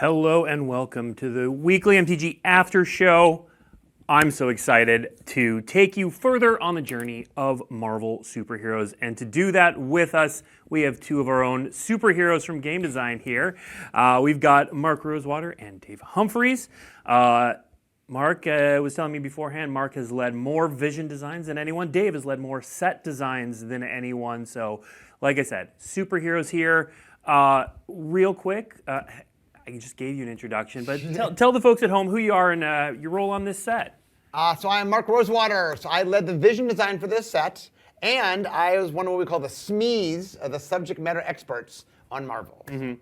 Hello and welcome to the Weekly MTG After Show. I'm so excited to take you further on the journey of Marvel superheroes. And to do that with us, we have two of our own superheroes from game design here. We've got Mark Rosewater and Dave Humpherys. Mark was telling me beforehand, Mark has led more vision designs than anyone. Dave has led more set designs than anyone. So, like I said, superheroes here. Real quick, I just gave you an introduction, but tell the folks at home who you are and your role on this set. So I'm Mark Rosewater. So I led the vision design for this set, and I was one of what we call the SMEs, the subject matter experts on Marvel. Mm-hmm.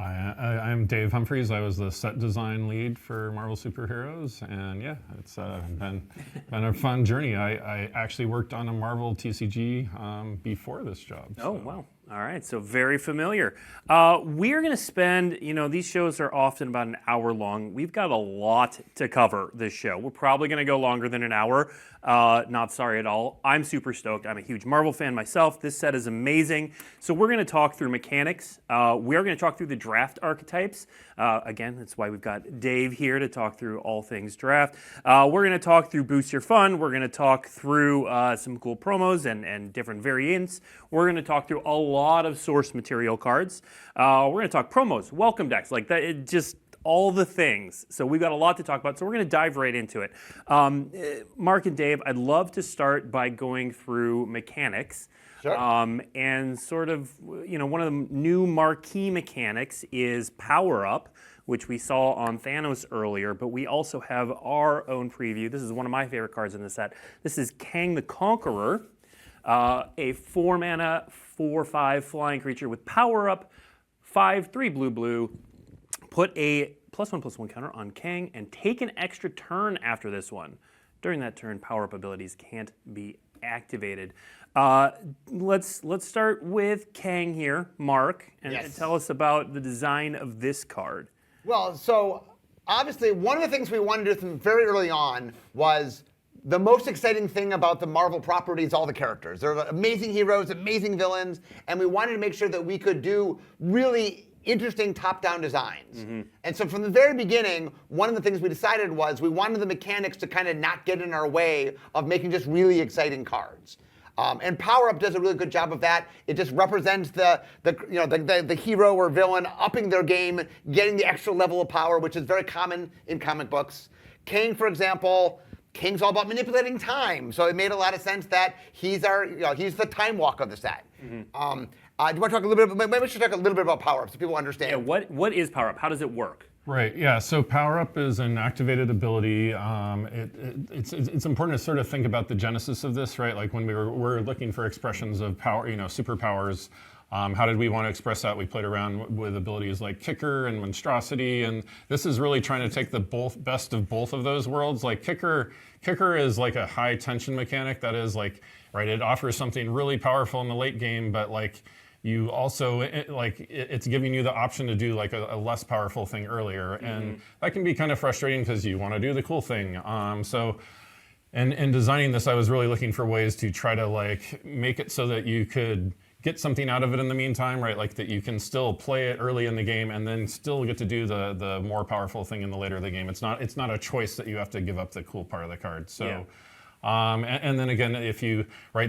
I'm Dave Humpherys. I was the set design lead for Marvel Superheroes, and yeah, it's been a fun journey. I actually worked on a Marvel TCG before this job. Oh, wow. All right, so very familiar. We're going to spend, these shows are often about an hour long. We've got a lot to cover this show. We're probably going to go longer than an hour. Not sorry at all. I'm super stoked. I'm a huge Marvel fan myself. This set is amazing. So we're going to talk through mechanics. We are going to talk through the draft archetypes. Again, that's why we've got Dave here to talk through all things draft. We're going to talk through Boost Your Fun. We're going to talk through some cool promos and different variants. We're going to talk through a lot of source material cards. We're going to talk promos, welcome decks, like that. Just all the things. So we've got a lot to talk about. So we're going to dive right into it. Mark and Dave, I'd love to start by going through mechanics. Sure. And sort of, one of the new marquee mechanics is Power Up, which we saw on Thanos earlier, but we also have our own preview. This is one of my favorite cards in the set. This is Kang the Conqueror, a 4-mana, 4/5 flying creature with Power Up, 5/3 blue. Put a +1/+1 counter on Kang and take an extra turn after this one. During that turn, Power Up abilities can't be activated. Let's start with Kang here, Mark, and tell us about the design of this card. Well, so obviously one of the things we wanted to do from very early on was the most exciting thing about the Marvel property is all the characters. They're amazing heroes, amazing villains, and we wanted to make sure that we could do really interesting top-down designs. Mm-hmm. And so from the very beginning, one of the things we decided was we wanted the mechanics to kind of not get in our way of making just really exciting cards. And Power Up does a really good job of that. It just represents the hero or villain upping their game, getting the extra level of power, which is very common in comic books. Kang, for example, Kang's all about manipulating time, so it made a lot of sense that he's the time walk of the set. Mm-hmm. Do you want to talk a little bit? Maybe we should talk a little bit about Power Up so people understand. Yeah, what is Power Up? How does it work? Right. Yeah. So Power Up is an activated ability. It's important to sort of think about the genesis of this, right? Like when we're looking for expressions of power, superpowers. How did we want to express that? We played around with abilities like Kicker and Monstrosity, and this is really trying to take the best of both of those worlds. Like Kicker is like a high tension mechanic that is like, right, it offers something really powerful in the late game, but like you also, it's giving you the option to do like a less powerful thing earlier, and that can be kind of frustrating because you want to do the cool thing. And in designing this, I was really looking for ways to try to like make it so that you could get something out of it in the meantime, right? Like that you can still play it early in the game and then still get to do the more powerful thing in the later of the game. It's not a choice that you have to give up the cool part of the card. So. Yeah. And then again,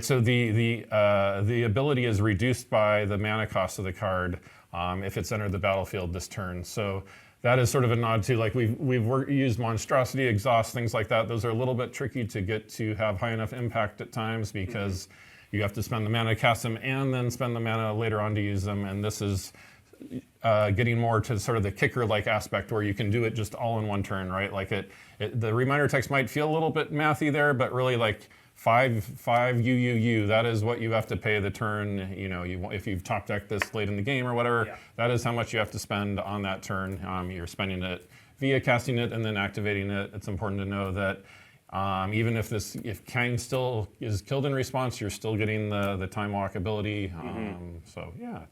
so the ability is reduced by the mana cost of the card if it's entered the battlefield this turn. So that is sort of a nod to like we've used Monstrosity, Exhaust, things like that. Those are a little bit tricky to get to have high enough impact at times because you have to spend the mana to cast them and then spend the mana later on to use them. And this is getting more to sort of the Kicker-like aspect where you can do it just all in one turn, right? Like the reminder text might feel a little bit mathy there, but really like 5 UUU, that is what you have to pay the turn. If you've top decked this late in the game or whatever, that is how much you have to spend on that turn. You're spending it via casting it and then activating it. It's important to know that even if Kang still is killed in response, you're still getting the time walk ability. So yeah,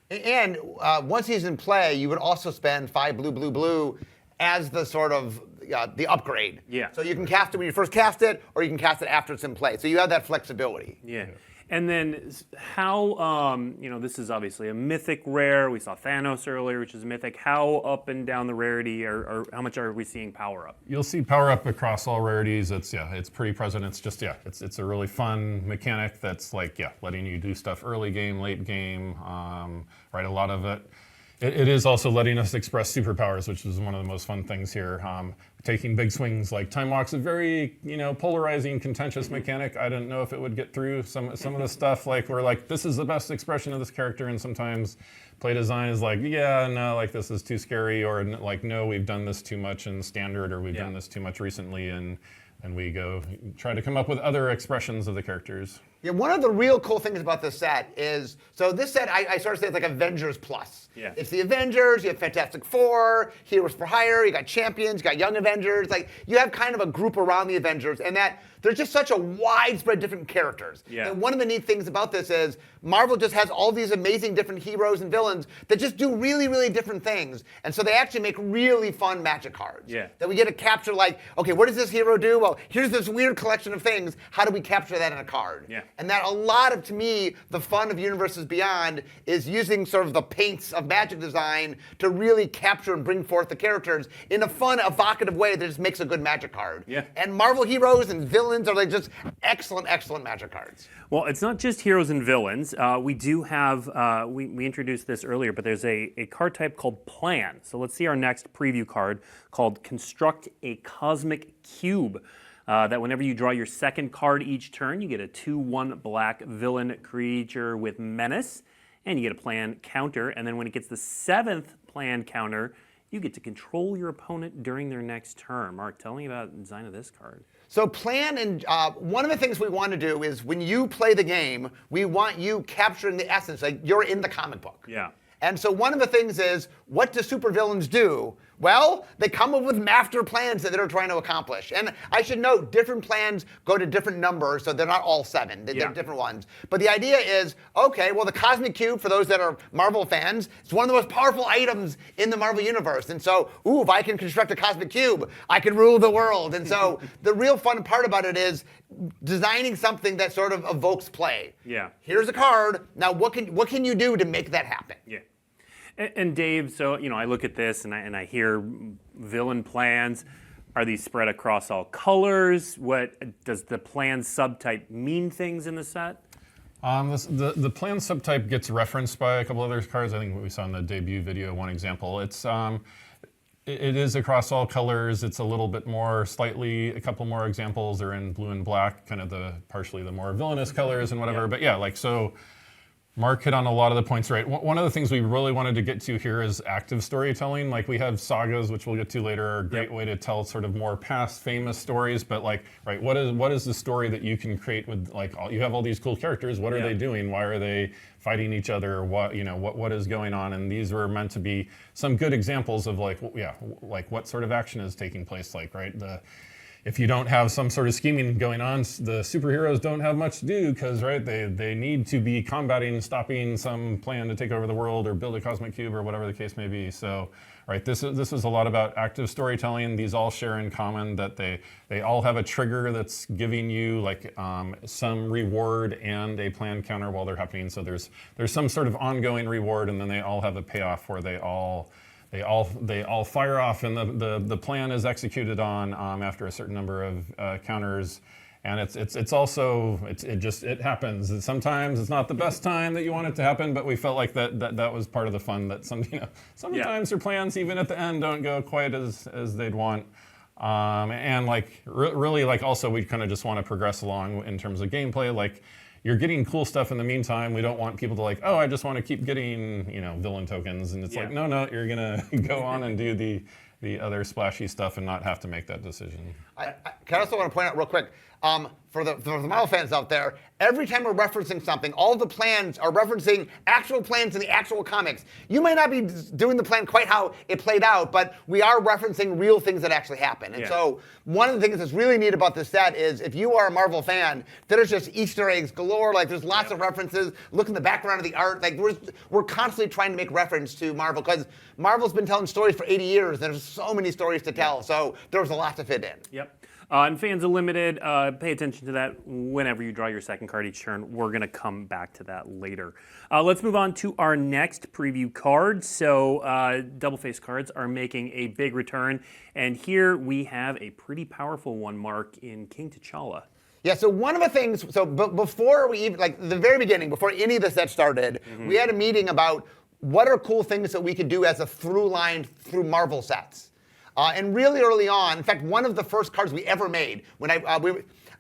And once he's in play, you would also spend 5 blue as the sort of the upgrade. Yeah. So you can cast it when you first cast it, or you can cast it after it's in play. So you have that flexibility. Yeah. And then how, this is obviously a mythic rare. We saw Thanos earlier, which is mythic. How up and down the rarity, or how much are we seeing power up? You'll see power up across all rarities. It's pretty present. It's just, it's a really fun mechanic that's like, letting you do stuff early game, late game, right? A lot of it. It is also letting us express superpowers, which is one of the most fun things here. Taking big swings, like Time Walk's a very, polarizing, contentious mechanic. I didn't know if it would get through some of the stuff. Like we're like, this is the best expression of this character, and sometimes play design is like, this is too scary, or like, no, we've done this too much in standard, or we've done this too much recently, and we go try to come up with other expressions of the characters. Yeah, one of the real cool things about this set is, so this set, I sort of say it's like Avengers Plus. Yeah. It's the Avengers, you have Fantastic Four, Heroes for Hire, you got Champions, you got Young Avengers. Like, you have kind of a group around the Avengers, and that there's just such a widespread different characters. Yeah. And one of the neat things about this is Marvel just has all these amazing different heroes and villains that just do really, really different things. And so they actually make really fun Magic cards. Yeah. That we get to capture, like, okay, what does this hero do? Well, here's this weird collection of things. How do we capture that in a card? Yeah. And that a lot of, to me, the fun of Universes Beyond is using sort of the paints of Magic design to really capture and bring forth the characters in a fun, evocative way that just makes a good Magic card. Yeah. And Marvel heroes and villains are like just excellent, excellent Magic cards. Well, it's not just heroes and villains. We do have, we introduced this earlier, but there's a card type called Plan. So let's see our next preview card called Construct a Cosmic Cube. That whenever you draw your second card each turn, you get a 2/1 black villain creature with menace, and you get a plan counter. And then when it gets the 7th plan counter, you get to control your opponent during their next turn. Mark, tell me about the design of this card. So Plan, and one of the things we want to do is when you play the game, we want you capturing the essence, like you're in the comic book. Yeah. And so one of the things is, what do supervillains do? Well, they come up with master plans that they're trying to accomplish. And I should note, different plans go to different numbers, so they're not all 7. They're different ones. But the idea is, okay, well, the Cosmic Cube, for those that are Marvel fans, it's one of the most powerful items in the Marvel Universe. And so, if I can construct a Cosmic Cube, I can rule the world. And so the real fun part about it is designing something that sort of evokes play. Yeah. Here's a card. Now, what can you do to make that happen? Yeah. And Dave, so I look at this and I hear villain plans. Are these spread across all colors? What does the plan subtype mean things in the set? The plan subtype gets referenced by a couple other cards. I think what we saw in the debut video, one example. It's it is across all colors. It's a little bit more, a couple more examples are in blue and black, kind of partially the more villainous colors and whatever. Yeah. But so. Mark hit on a lot of the points right. One of the things we really wanted to get to here is active storytelling. Like we have sagas, which we'll get to later, are a great way to tell sort of more past famous stories. But what is the story that you can create with you have all these cool characters. What are they doing? Why are they fighting each other? What is going on? And these were meant to be some good examples of what sort of action is taking place. If you don't have some sort of scheming going on, the superheroes don't have much to do because, they need to be combating, stopping some plan to take over the world or build a cosmic cube or whatever the case may be. So, this is a lot about active storytelling. These all share in common that they all have a trigger that's giving you some reward and a plan counter while they're happening. So there's some sort of ongoing reward, and then they all have a payoff where they all fire off, and the plan is executed on after a certain number of counters, and it happens. Sometimes it's not the best time that you want it to happen, but we felt like that was part of the fun. That sometimes their plans even at the end don't go quite as they'd want. Really also we kind of just want to progress along in terms of gameplay. You're getting cool stuff in the meantime. We don't want people to I just want to keep getting, villain tokens. And it's no, you're going to go on and do the other splashy stuff and not have to make that decision. I also want to point out real quick, for the Marvel fans out there, every time we're referencing something, all the plans are referencing actual plans in the actual comics. You may not be doing the plan quite how it played out, but we are referencing real things that actually happen. And so one of the things that's really neat about this set is if you are a Marvel fan, there's just Easter eggs galore. There's lots of references. Look in the background of the art. We're constantly trying to make reference to Marvel because Marvel's been telling stories for 80 years. There's so many stories to tell. So there was a lot to fit in. Yep. And Fans Unlimited, pay attention to that whenever you draw your second card each turn. We're going to come back to that later. Let's move on to our next preview card. So double-face cards are making a big return. And here we have a pretty powerful one, Mark, in King T'Challa. Yeah, so one of the things, before we even, like the very beginning, before any of the set started, we had a meeting about what are cool things that we could do as a through line through Marvel sets. And really early on, in fact, one of the first cards we ever made, when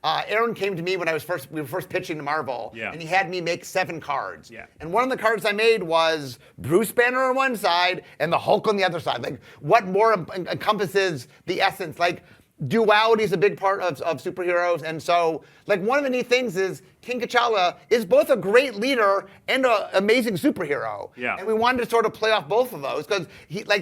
Aaron came to me when we were first pitching to Marvel, and he had me make 7 cards. Yeah. And one of the cards I made was Bruce Banner on one side and the Hulk on the other side. Like, what more encompasses the essence? Like, duality is a big part of superheroes, and so like one of the neat things is King T'Challa is both a great leader and an amazing superhero. Yeah. And we wanted to sort of play off both of those because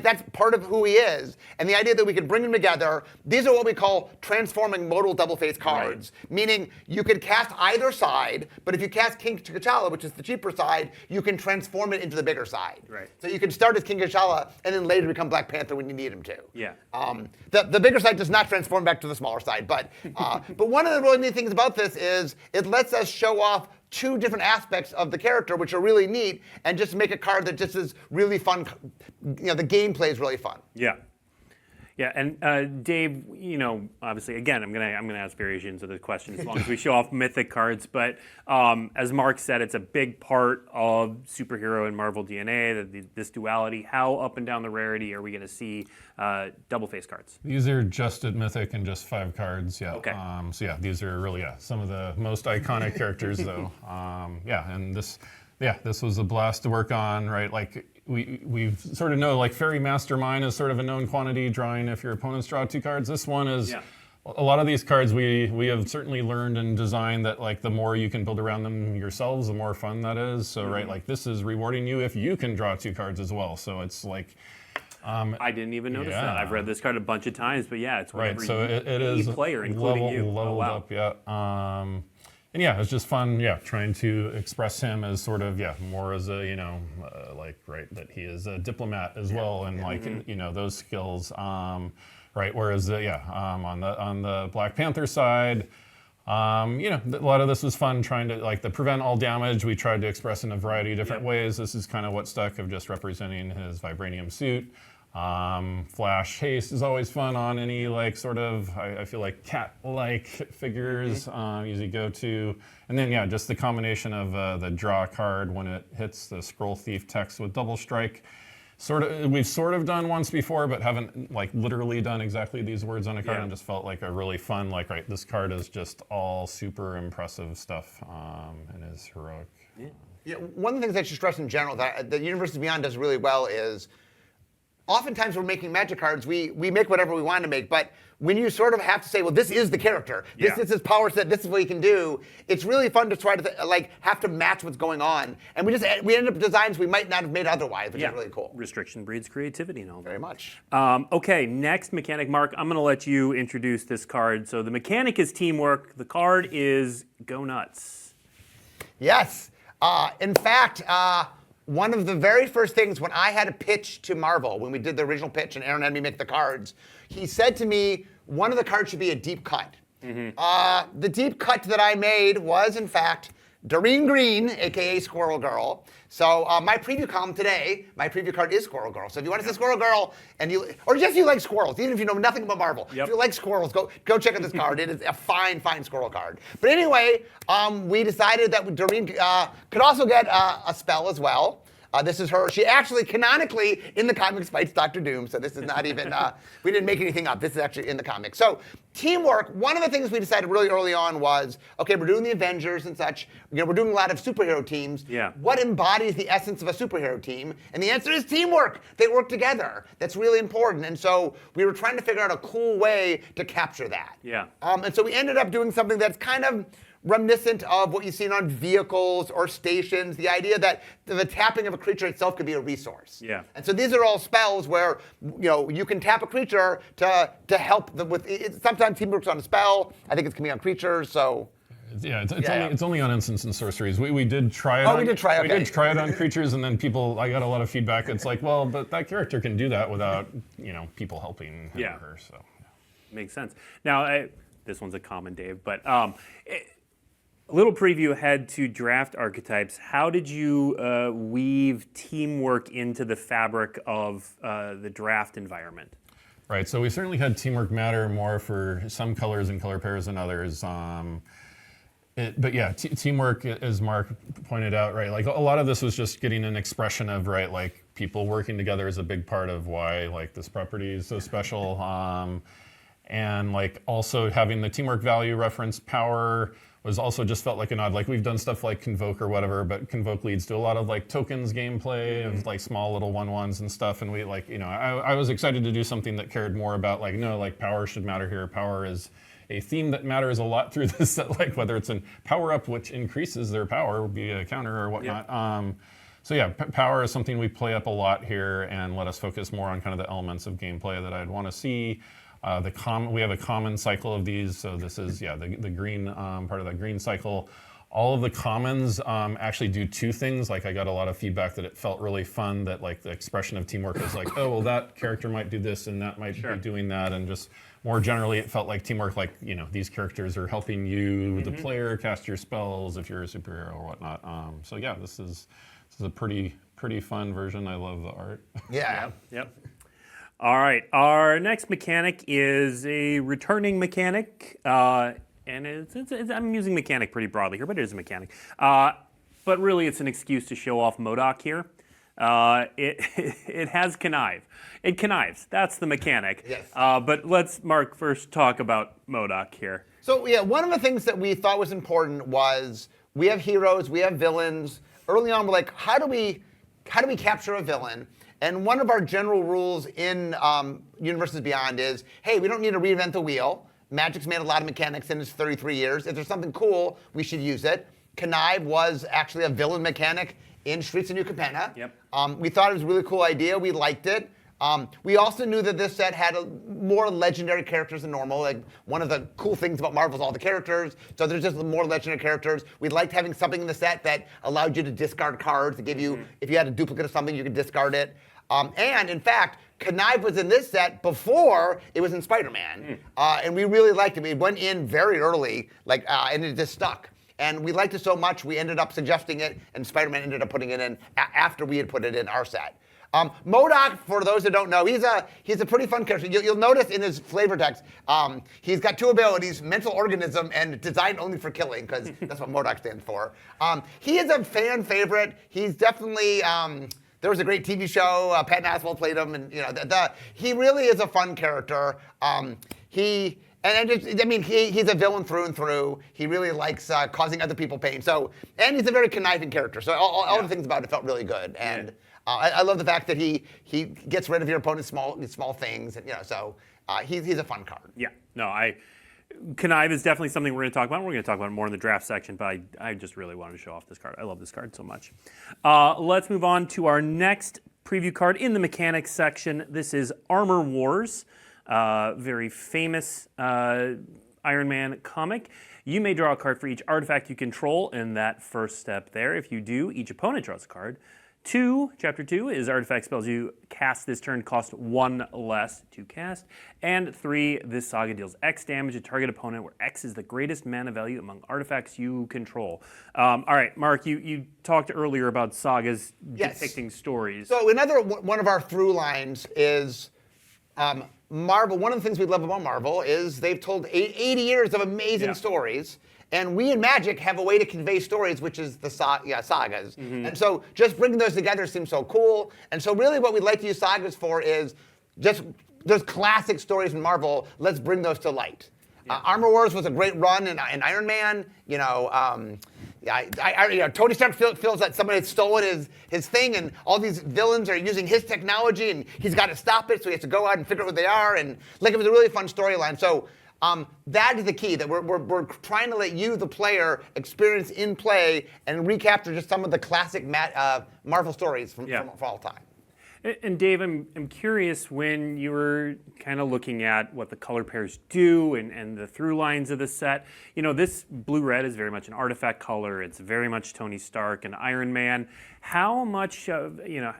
that's part of who he is. And the idea that we could bring them together, these are what we call transforming modal double-face cards, meaning you could cast either side, but if you cast King T'Challa, which is the cheaper side, you can transform it into the bigger side. Right. So you can start as King T'Challa and then later become Black Panther when you need him to. Yeah. The bigger side does not transform back to the smaller side, but one of the really neat things about this is it lets us show off 2 different aspects of the character, which are really neat, and just make a card that just is really fun. The gameplay is really fun. Yeah. Yeah, and Dave, obviously, again, I'm gonna ask variations of the question as long as we show off mythic cards. But as Mark said, it's a big part of superhero and Marvel DNA. This duality. How up and down the rarity are we going to see double-face cards? These are just at mythic and just 5 cards. Yeah. Okay. So yeah, these are really some of the most iconic characters, though. And this was a blast to work on, right? Like. We've sort of know like Fairy Mastermind is sort of a known quantity, drawing if your opponents draw 2 cards. This one is a lot of these cards we have certainly learned and designed that like the more you can build around them yourselves, the more fun that is. So right, like this is rewarding you if you can draw 2 cards as well. So it's like I didn't even notice that. I've read this card a bunch of times, but yeah, it's whenever right. So it is player, including you. Leveled up, yeah. And yeah, it's just fun, trying to express him as sort of, more as a, that he is a diplomat as well, and those skills, right? Whereas, on the Black Panther side, a lot of this was fun trying to, the prevent all damage, we tried to express in a variety of different ways. This is kind of what stuck of just representing his vibranium suit. Flash haste is always fun on any I feel like cat-like figures, easy go-to. And then just the combination of the draw card when it hits the Scroll Thief text with double strike. We've sort of done once before, but haven't literally done exactly these words on a card, and just felt like a really fun, this card is just all super impressive stuff and is heroic. Yeah, one of the things I should stress in general that the Universes Beyond does really well is oftentimes we're making Magic cards, we make whatever we want to make, but when you sort of have to say, well, this is the character, this is his power set, this is what he can do, it's really fun to try to have to match what's going on. And we end up with designs we might not have made otherwise, which is really cool. Restriction breeds creativity and all that. Very much. Okay, next mechanic, Mark, I'm going to let you introduce this card. So the mechanic is teamwork, the card is Go Nuts. Yes. In fact, one of the very first things when I had a pitch to Marvel, when we did the original pitch and Aaron had me make the cards, he said to me, one of the cards should be a deep cut. The deep cut that I made was, in fact, Doreen Green, aka Squirrel Girl. So my preview column today, my preview card is Squirrel Girl. So if you want to see Squirrel Girl, or just you like squirrels, even if you know nothing about Marvel, if you like squirrels, go check out this card. It is a fine, fine squirrel card. But anyway, we decided that Doreen could also get a spell as well. This is her. She actually, canonically, in the comics, fights Dr. Doom. So this is not even, we didn't make anything up. This is actually in the comics. So teamwork, one of the things we decided really early on was, okay, we're doing the Avengers and such. We're doing a lot of superhero teams. Yeah. What embodies the essence of a superhero team? And the answer is teamwork. They work together. That's really important. And so we were trying to figure out a cool way to capture that. Yeah. And so we ended up doing something that's kind of reminiscent of what you've seen on vehicles or stations, the idea that the tapping of a creature itself could be a resource. Yeah. And so these are all spells where you can tap a creature to help them with it. Sometimes team works on a spell. I think it's can be on creatures. So it's only on instants and sorceries. We did try it. We did try. Okay. We did try it on creatures, and then I got a lot of feedback. It's like, well, but that character can do that without people helping him or her. So makes sense. Now, this one's a common, Dave. But a little preview ahead to draft archetypes. How did you weave teamwork into the fabric of the draft environment? Right, so we certainly had teamwork matter more for some colors and color pairs than others. But yeah, teamwork, as Mark pointed out, right, like a lot of this was just getting an expression of, right, like people working together is a big part of why like this property is so special. And like also having the teamwork value reference power was also just felt like an odd, like we've done stuff like Convoke or whatever, but Convoke leads to a lot of like tokens gameplay of like small little 1/1s and stuff. And we like, you know, I was excited to do something that cared more about like, no, like power should matter here. Power is a theme that matters a lot through this set, like whether it's a power up, which increases their power, would be a counter or whatnot. Yeah. So yeah, power is something we play up a lot here and let us focus more on kind of the elements of gameplay that I'd want to see. We have a common cycle of these, so this is, yeah, the green part of that green cycle. All of the commons actually do two things. Like I got a lot of feedback that it felt really fun that like the expression of teamwork was like, oh, well that character might do this and that might be doing that, and just more generally it felt like teamwork, like, you know, these characters are helping you, the player, cast your spells if you're a superhero or whatnot. So yeah, this is a pretty fun version. I love the art. Yeah. Yep. All right, our next mechanic is a returning mechanic, and I'm using mechanic pretty broadly here, but it is a mechanic. But really, it's an excuse to show off MODOK here. It has connive. It connives. That's the mechanic. Yes. But let's, Mark, first talk about MODOK here. So yeah, one of the things that we thought was important was we have heroes, we have villains. Early on, we're like, how do we capture a villain? And one of our general rules in Universes Beyond is, hey, we don't need to reinvent the wheel. Magic's made a lot of mechanics in its 33 years. If there's something cool, we should use it. Connive was actually a villain mechanic in Streets of New Capenna. Yep. We thought it was a really cool idea. We liked it. We also knew that this set had more legendary characters than normal. Like one of the cool things about Marvel is all the characters. So there's just more legendary characters. We liked having something in the set that allowed you to discard cards to give you, if you had a duplicate of something, you could discard it. And in fact, Connive was in this set before it was in Spider-Man. And we really liked it. We went in very early, like, and it just stuck. And we liked it so much, we ended up suggesting it, and Spider-Man ended up putting it in after we had put it in our set. MODOK, for those who don't know, he's a pretty fun character. You'll notice in his flavor text, he's got two abilities, Mental Organism and Designed Only for Killing, because that's what MODOK stands for. He is a fan favorite. He's definitely, there was a great TV show, Patton Oswalt played him, and you know, he really is a fun character. He's a villain through and through. He really likes causing other people pain. So, and he's a very conniving character. So all the things about it felt really good. And I love the fact that he gets rid of your opponent's small things. And, you know, so he's a fun card. Yeah. No, Connive is definitely something we're going to talk about. We're going to talk about it more in the draft section, but I just really wanted to show off this card. I love this card so much. Let's move on to our next preview card in the mechanics section. This is Armor Wars, very famous Iron Man comic. You may draw a card for each artifact you control in that first step there. If you do, each opponent draws a card. Chapter 2 is artifact spells you cast this turn cost 1 less to cast. And 3, this saga deals X damage to target opponent where X is the greatest mana value among artifacts you control. All right, Mark, you talked earlier about sagas depicting stories. So another one of our through lines is Marvel. One of the things we love about Marvel is they've told 80 years of amazing stories. And we in Magic have a way to convey stories, which is the sagas. And so just bringing those together seems so cool. And so really what we'd like to use sagas for is just those classic stories in Marvel, let's bring those to light. Armor Wars was a great run in Iron Man. You know, Tony Stark feels that somebody had stolen his thing, and all these villains are using his technology, and he's got to stop it, so he has to go out and figure out what they are. And like, it was a really fun storyline. So that is the key, that we're trying to let you, the player, experience in play and recapture just some of the classic Marvel stories from all time. And Dave, I'm curious, when you were kind of looking at what the color pairs do and the through lines of the set, you know, this blue-red is very much an artifact color. It's very much Tony Stark and Iron Man. How much of, you know,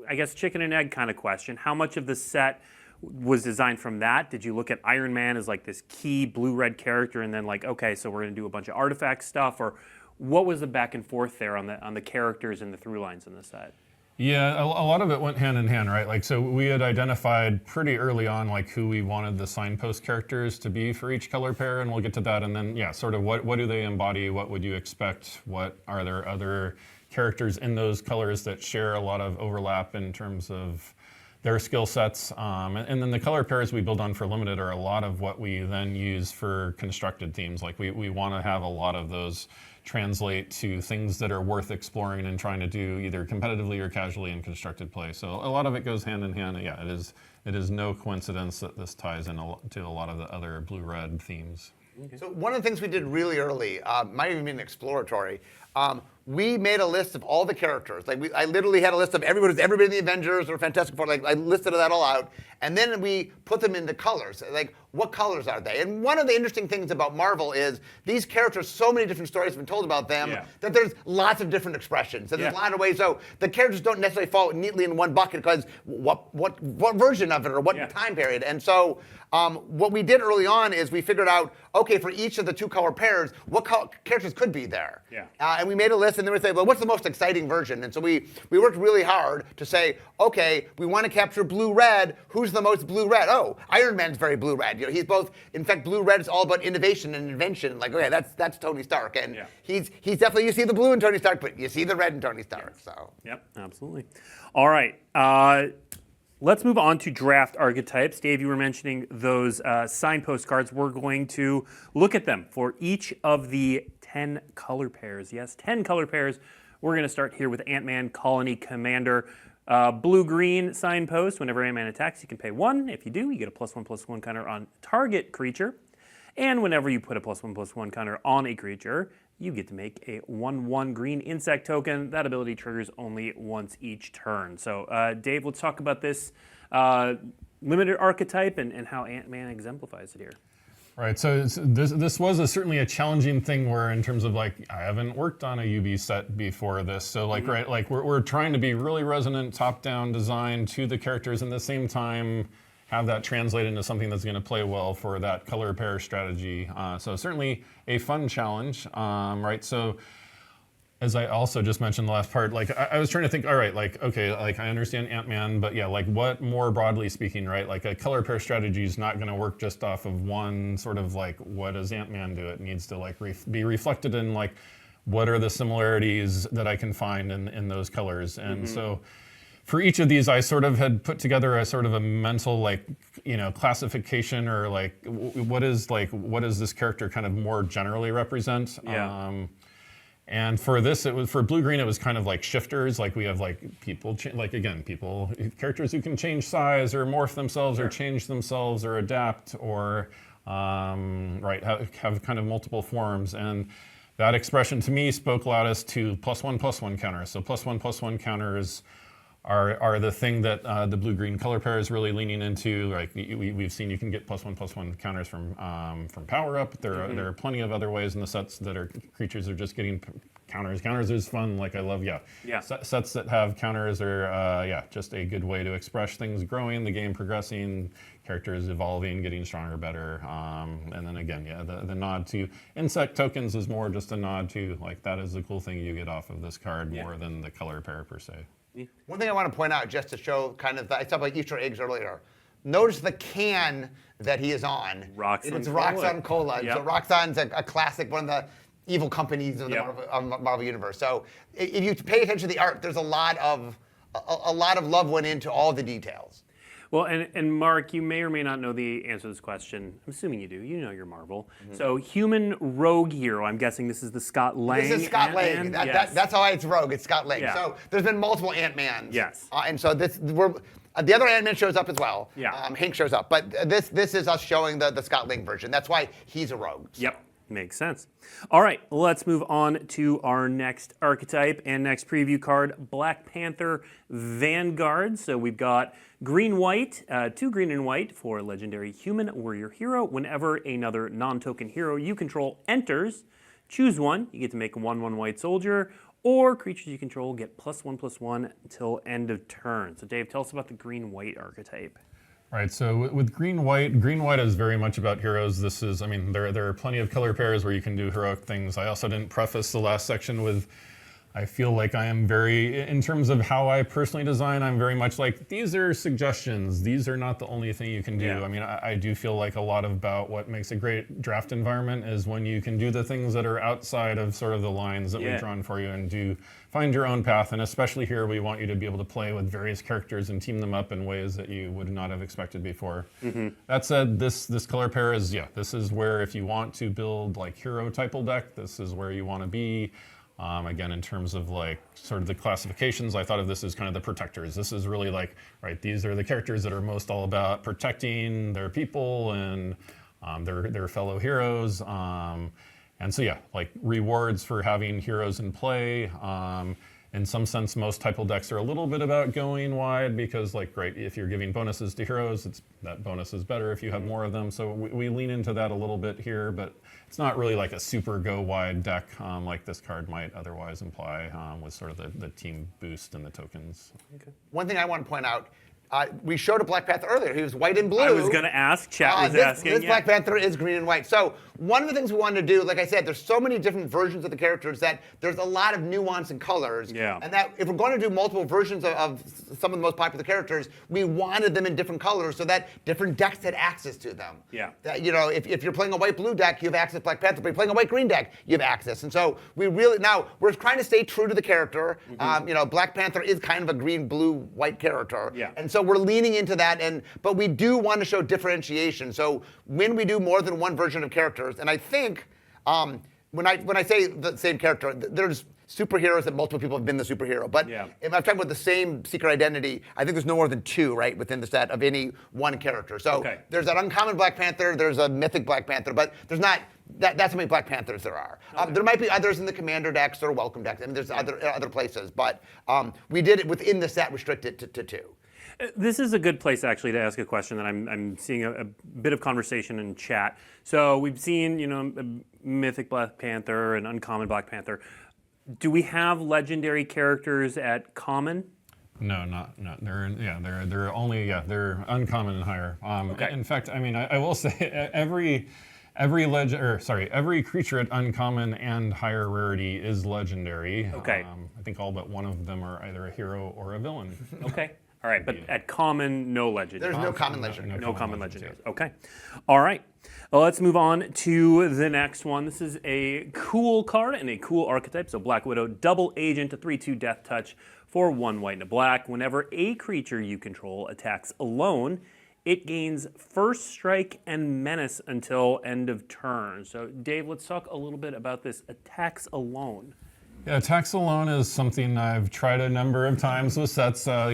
I guess chicken and egg kind of question, how much of the set was designed from that? Did you look at Iron Man as like this key blue-red character, and then like, okay, so we're going to do a bunch of artifact stuff, or what was the back and forth there on the characters and the through lines in the set? Yeah, a lot of it went hand in hand, right? Like, so we had identified pretty early on, like, who we wanted the signpost characters to be for each color pair, and we'll get to that. And then, yeah, sort of what do they embody? What would you expect? What are there other characters in those colors that share a lot of overlap in terms of their skill sets? And then the color pairs we build on for Limited are a lot of what we then use for constructed themes. Like, we want to have a lot of those translate to things that are worth exploring and trying to do either competitively or casually in constructed play. So a lot of it goes hand in hand. Yeah, it is no coincidence that this ties in to a lot of the other blue-red themes. Okay. So one of the things we did really early, might even be exploratory, we made a list of all the characters. Like I literally had a list of everybody in the Avengers or Fantastic Four. Like I listed that all out, and then we put them into colors. Like what colors are they? And one of the interesting things about Marvel is these characters. So many different stories have been told about them that there's lots of different expressions. And there's a lot of ways. So the characters don't necessarily fall neatly in one bucket because what version of it or what time period. And so what we did early on is we figured out, okay, for each of the two color pairs, what characters could be there. And we made a list, and then we say, well, what's the most exciting version? And so we worked really hard to say, okay, we want to capture blue-red. Who's the most blue-red? Oh, Iron Man's very blue-red. You know, he's both. In fact, blue-red is all about innovation and invention. Like, okay, that's Tony Stark, and he's definitely, you see the blue in Tony Stark, but you see the red in Tony Stark. So. Yep, absolutely. All right. Let's move on to draft archetypes. Dave, you were mentioning those signpost cards. We're going to look at them for each of the 10 color pairs. Yes, 10 color pairs. We're going to start here with Ant-Man Colony Commander. Blue-green signpost. Whenever Ant-Man attacks, you can pay 1. If you do, you get a +1/+1 counter on target creature. And whenever you put a +1/+1 counter on a creature, you get to make a 1/1 green insect token. That ability triggers only once each turn. So, Dave, let's talk about this limited archetype and how Ant-Man exemplifies it here. Right, so this was certainly a challenging thing where in terms of like, I haven't worked on a UB set before this. So like, right, like we're trying to be really resonant top-down design to the characters and at the same time have that translate into something that's gonna play well for that color pair strategy. So certainly a fun challenge, right? So as I also just mentioned the last part, like I was trying to think, all right, like, okay, like I understand Ant-Man, but yeah, like what more broadly speaking, right? Like a color pair strategy is not gonna work just off of one sort of like, what does Ant-Man do? It needs to like be reflected in like, what are the similarities that I can find in those colors? And so for each of these, I sort of had put together a sort of a mental like, you know, classification or like, what does this character kind of more generally represent? And for this, it was for blue-green. It was kind of like shifters. Like we have like people, characters who can change size or morph themselves or change themselves or adapt or right have kind of multiple forms. And that expression to me spoke loudest to +1/+1 counters. So +1/+1 counters are the thing that the blue-green color pair is really leaning into. Like we've seen, you can get +1/+1 counters from Power Up. There are plenty of other ways in the sets that are creatures are just getting counters. Counters is fun. Like I love sets that have counters are just a good way to express things growing, the game progressing, characters evolving, getting stronger, better. And then again, the nod to insect tokens is more just a nod to like that is the cool thing you get off of this card more than the color pair per se. One thing I want to point out, just to show kind of, I talked about Easter eggs earlier. Notice the can that he is on. It's Roxxon Cola. Yep. So Roxxon's a classic, one of the evil companies of the Marvel Universe. So if you pay attention to the art, there's a lot of love went into all the details. Well, and Mark, you may or may not know the answer to this question. I'm assuming you do. You know your Marvel. So human rogue hero. I'm guessing this is the Scott Lang. This is Scott Lang. That's how it's rogue. It's Scott Lang. So there's been multiple Ant-Mans. Yes. And so the other Ant-Man shows up as well. Hank shows up. But this is us showing the Scott Lang version. That's why he's a rogue. So. Yep. Makes sense. All right, let's move on to our next archetype and next preview card, Black Panther Vanguard. So we've got green-white, 2 green and white for legendary human warrior hero. Whenever another non-token hero you control enters, choose one. You get to make a 1/1 white soldier, or creatures you control get +1/+1 until end of turn. So Dave, tell us about the green-white archetype. Right, so with green white is very much about heroes. This is, I mean, there are plenty of color pairs where you can do heroic things. I also didn't preface the last section with, I feel like I am very, in terms of how I personally design, I'm very much like, these are suggestions. These are not the only thing you can do. Yeah. I mean, I do feel like a lot about what makes a great draft environment is when you can do the things that are outside of sort of the lines that we've drawn for you and find your own path. And especially here, we want you to be able to play with various characters and team them up in ways that you would not have expected before. That said, this color pair is, this is where if you want to build like hero typal deck, this is where you want to be. Again, in terms of like sort of the classifications, I thought of this as kind of the protectors. This is really like, right, these are the characters that are most all about protecting their people and their fellow heroes. And so like rewards for having heroes in play. In some sense, most typal decks are a little bit about going wide because, like, right, if you're giving bonuses to heroes, that bonus is better if you have more of them. So we lean into that a little bit here, but it's not really like a super go wide deck like this card might otherwise imply with sort of the team boost and the tokens. Okay. One thing I want to point out, we showed a Black Panther earlier. He was white and blue. I was going to ask. Chat was asking. This Black Panther is green and white. So one of the things we wanted to do, like I said, there's so many different versions of the characters that there's a lot of nuance in colors. Yeah. And that if we're going to do multiple versions of some of the most popular characters, we wanted them in different colors so that different decks had access to them. Yeah. That, you know, if you're playing a white-blue deck, you have access to Black Panther. If you're playing a white-green deck, you have access. And so now we're trying to stay true to the character. You know, Black Panther is kind of a green-blue-white character. Yeah. And so we're leaning into that, but we do want to show differentiation. So when we do more than one version of characters, and I think when I say the same character, there's superheroes that multiple people have been the superhero. But if I'm talking about the same secret identity, I think there's no more than 2, right, within the set of any one character. So there's that uncommon Black Panther, there's a mythic Black Panther, but there's not. That's how many Black Panthers there are. There might be others in the commander decks or welcome decks. I mean, there's other places, but we did it within the set, restrict it to 2. This is a good place actually to ask a question that I'm seeing a bit of conversation in chat. So we've seen, you know, a mythic Black Panther, an uncommon Black Panther. Do we have legendary characters at common? No. They're only they're uncommon and higher. In fact, I mean, I will say every creature at uncommon and higher rarity is legendary. Okay. I think all but one of them are either a hero or a villain. Okay. All right, but at common, no legendary. There's no common legendary. No common legendaries. Okay. All right. Well, let's move on to the next one. This is a cool card and a cool archetype. So Black Widow, double agent, a 3/2 death touch for 1 white and a black. Whenever a creature you control attacks alone, it gains first strike and menace until end of turn. So Dave, let's talk a little bit about this attacks alone. Yeah, attacks alone is something I've tried a number of times with sets. I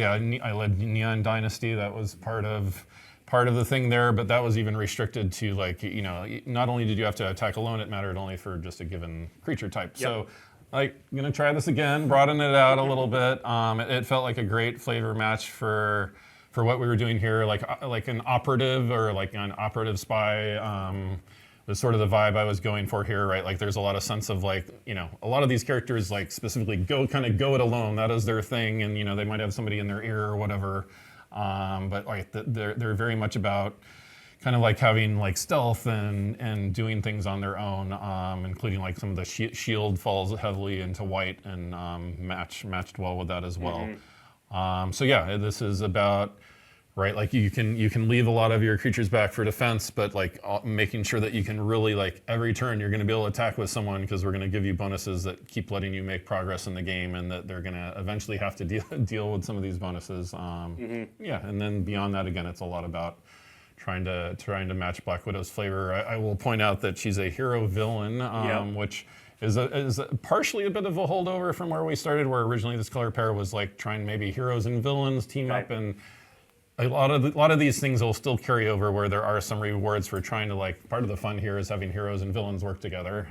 led Neon Dynasty. That was part of the thing there, but that was even restricted to, like, you know, not only did you have to attack alone, it mattered only for just a given creature type. So, like, I'm gonna try this again, broaden it out a little bit. It felt like a great flavor match for what we were doing here, like an operative or like an operative spy. Was sort of the vibe I was going for here, right? Like, there's a lot of sense of, like, you know, a lot of these characters, like, specifically go it alone. That is their thing, and, you know, they might have somebody in their ear or whatever. But like, they're very much about kind of like having like stealth and doing things on their own, including like some of the shield falls heavily into white and matched well with that as well. So yeah, this is about. Right, like you can leave a lot of your creatures back for defense, but like making sure that you can really, like, every turn you're going to be able to attack with someone because we're going to give you bonuses that keep letting you make progress in the game, and that they're going to eventually have to deal with some of these bonuses. Yeah, and then beyond that, again, it's a lot about trying to match Black Widow's flavor. I will point out that she's a hero villain, which is partially a bit of a holdover from where we started, where originally this color pair was like trying maybe heroes and villains team up, and a lot of these things will still carry over, where there are some rewards for trying to, like, part of the fun here is having heroes and villains work together.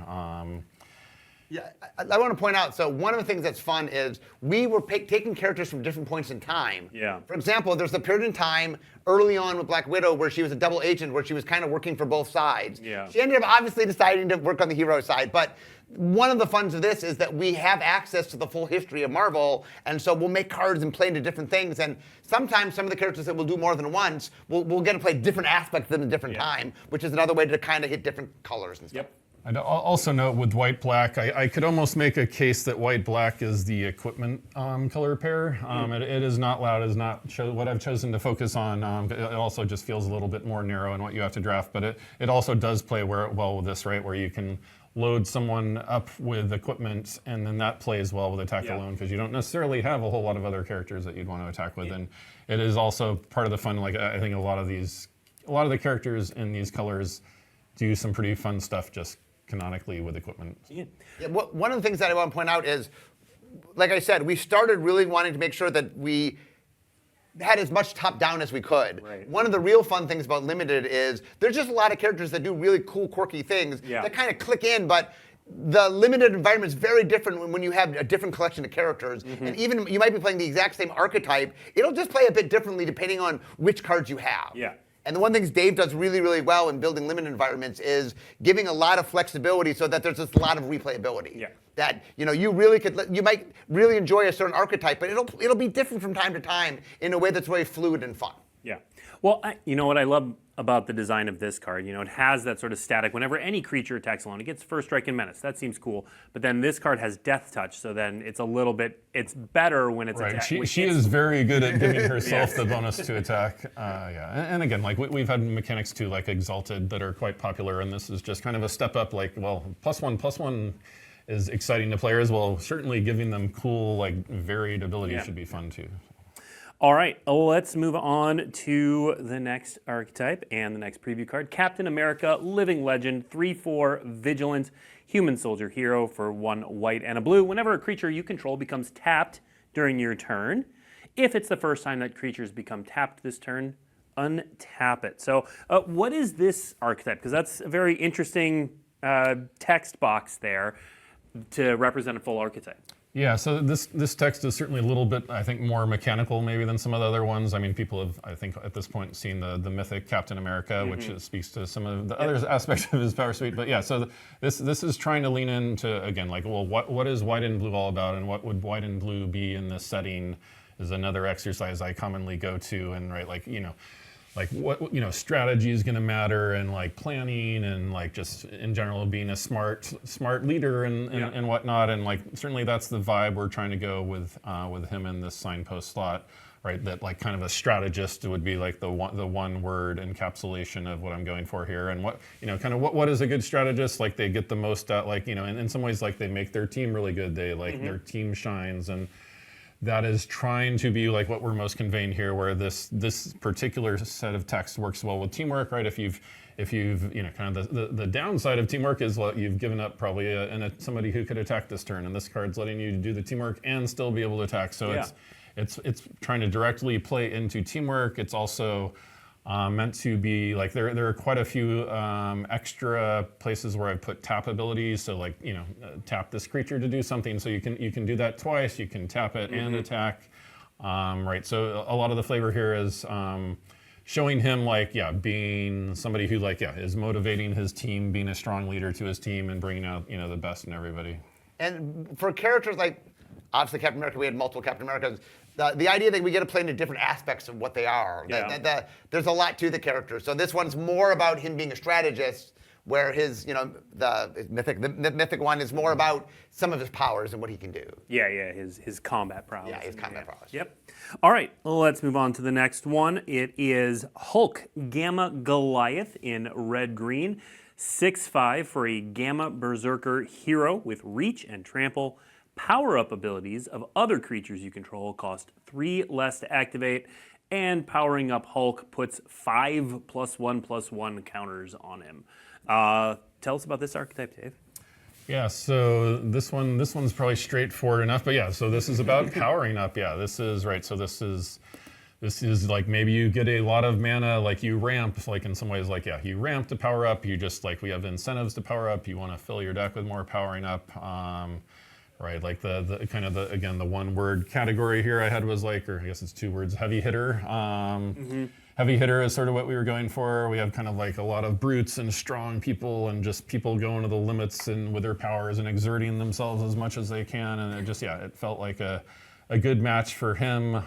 Yeah, I want to point out, so one of the things that's fun is we were taking characters from different points in time. Yeah. For example, there's a period in time early on with Black Widow where she was a double agent, where she was kind of working for both sides. Yeah. She ended up obviously deciding to work on the hero side, but one of the funs of this is that we have access to the full history of Marvel, and so we'll make cards and play into different things, and sometimes some of the characters that we'll do more than once, we'll get to play different aspects of them in a different time, which is another way to kind of hit different colors and stuff. Yep. I'd also note with white-black, I could almost make a case that white-black is the equipment color pair. It is not loud, it is not what I've chosen to focus on. It also just feels a little bit more narrow in what you have to draft, but it also does play well with this, right, where you can load someone up with equipment, and then that plays well with attack alone, because you don't necessarily have a whole lot of other characters that you'd want to attack with, and it is also part of the fun. Like I think a lot of the characters in these colors do some pretty fun stuff just canonically with equipment. Yeah, one of the things that I want to point out is, like I said, we started really wanting to make sure that we had as much top-down as we could. Right. One of the real fun things about Limited is there's just a lot of characters that do really cool, quirky things that kind of click in, but the Limited environment is very different when you have a different collection of characters. And even you might be playing the exact same archetype, it'll just play a bit differently depending on which cards you have. Yeah. And the one thing Dave does really, really well in building limited environments is giving a lot of flexibility so that there's just a lot of replayability. Yeah. That you might really enjoy a certain archetype, but it'll be different from time to time in a way that's very fluid and fun. Yeah. Well, you know what I love about the design of this card? You know, it has that sort of static. Whenever any creature attacks alone, it gets first strike and menace. That seems cool. But then this card has death touch, so then it's a little bit. It's better when it's right. attack. She is very good at giving herself the bonus to attack. And again, like we've had mechanics too, like Exalted, that are quite popular, and this is just kind of a step up. Like, well, +1/+1 is exciting to players. Well, certainly giving them cool, like varied abilities should be fun too. All right, let's move on to the next archetype and the next preview card. Captain America, Living Legend, 3/4, Vigilant, Human Soldier Hero for 1 white and a blue. Whenever a creature you control becomes tapped during your turn, if it's the first time that creatures become tapped this turn, untap it. So what is this archetype? Because that's a very interesting text box there to represent a full archetype. Yeah, so this text is certainly a little bit, I think, more mechanical maybe than some of the other ones. I mean, people have, I think, at this point seen the mythic Captain America, which speaks to some of the other aspects of his power suite. But yeah, so this is trying to lean into, again, like, well, what is white and blue all about, and what would white and blue be in this setting is another exercise I commonly go to, and right, like, like what strategy is going to matter, and like planning, and like just in general being a smart leader and whatnot, and like certainly that's the vibe we're trying to go with him in this signpost slot, right? That like kind of a strategist would be like the one word encapsulation of what I'm going for here, and what is a good strategist? Like they get the most out, like in some ways like they make their team really good. They like their team shines, and that is trying to be like what we're most conveying here, where this particular set of text works well with teamwork, right? If you've kind of the downside of teamwork is what you've given up probably somebody who could attack this turn, and this card's letting you do the teamwork and still be able to attack. So it's trying to directly play into teamwork. It's also meant to be like there are quite a few extra places where I put tap abilities. So like tap this creature to do something. So you can do that twice. You can tap it and attack. Right. So a lot of the flavor here is showing him like being somebody who is motivating his team, being a strong leader to his team, and bringing out the best in everybody. And for characters like obviously Captain America, we had multiple Captain Americas. The idea that we get to play into different aspects of what they are. There's a lot to the character. So this one's more about him being a strategist, where his, the mythic one is more about some of his powers and what he can do. His combat prowess. Yeah, his combat prowess. Yep. All right, let's move on to the next one. It is Hulk Gamma Goliath in red-green, 6/5 for a Gamma Berserker hero with reach and trample. Power-up abilities of other creatures you control cost 3 less to activate, and powering up Hulk puts 5 +1/+1 counters on him. Tell us about this archetype, Dave. Yeah, so this one's probably straightforward enough, but yeah, so this is about powering up. Yeah, this is right. So this this is like maybe you get a lot of mana, like you ramp, like in some ways, like you ramp to power up. You just like we have incentives to power up. You want to fill your deck with more powering up. Right, like the kind of again the one word category here I had was like, or I guess it's 2 words, heavy hitter. Heavy hitter is sort of what we were going for. We have kind of like a lot of brutes and strong people and just people going to the limits and with their powers and exerting themselves as much as they can. And it just, it felt like a good match for him.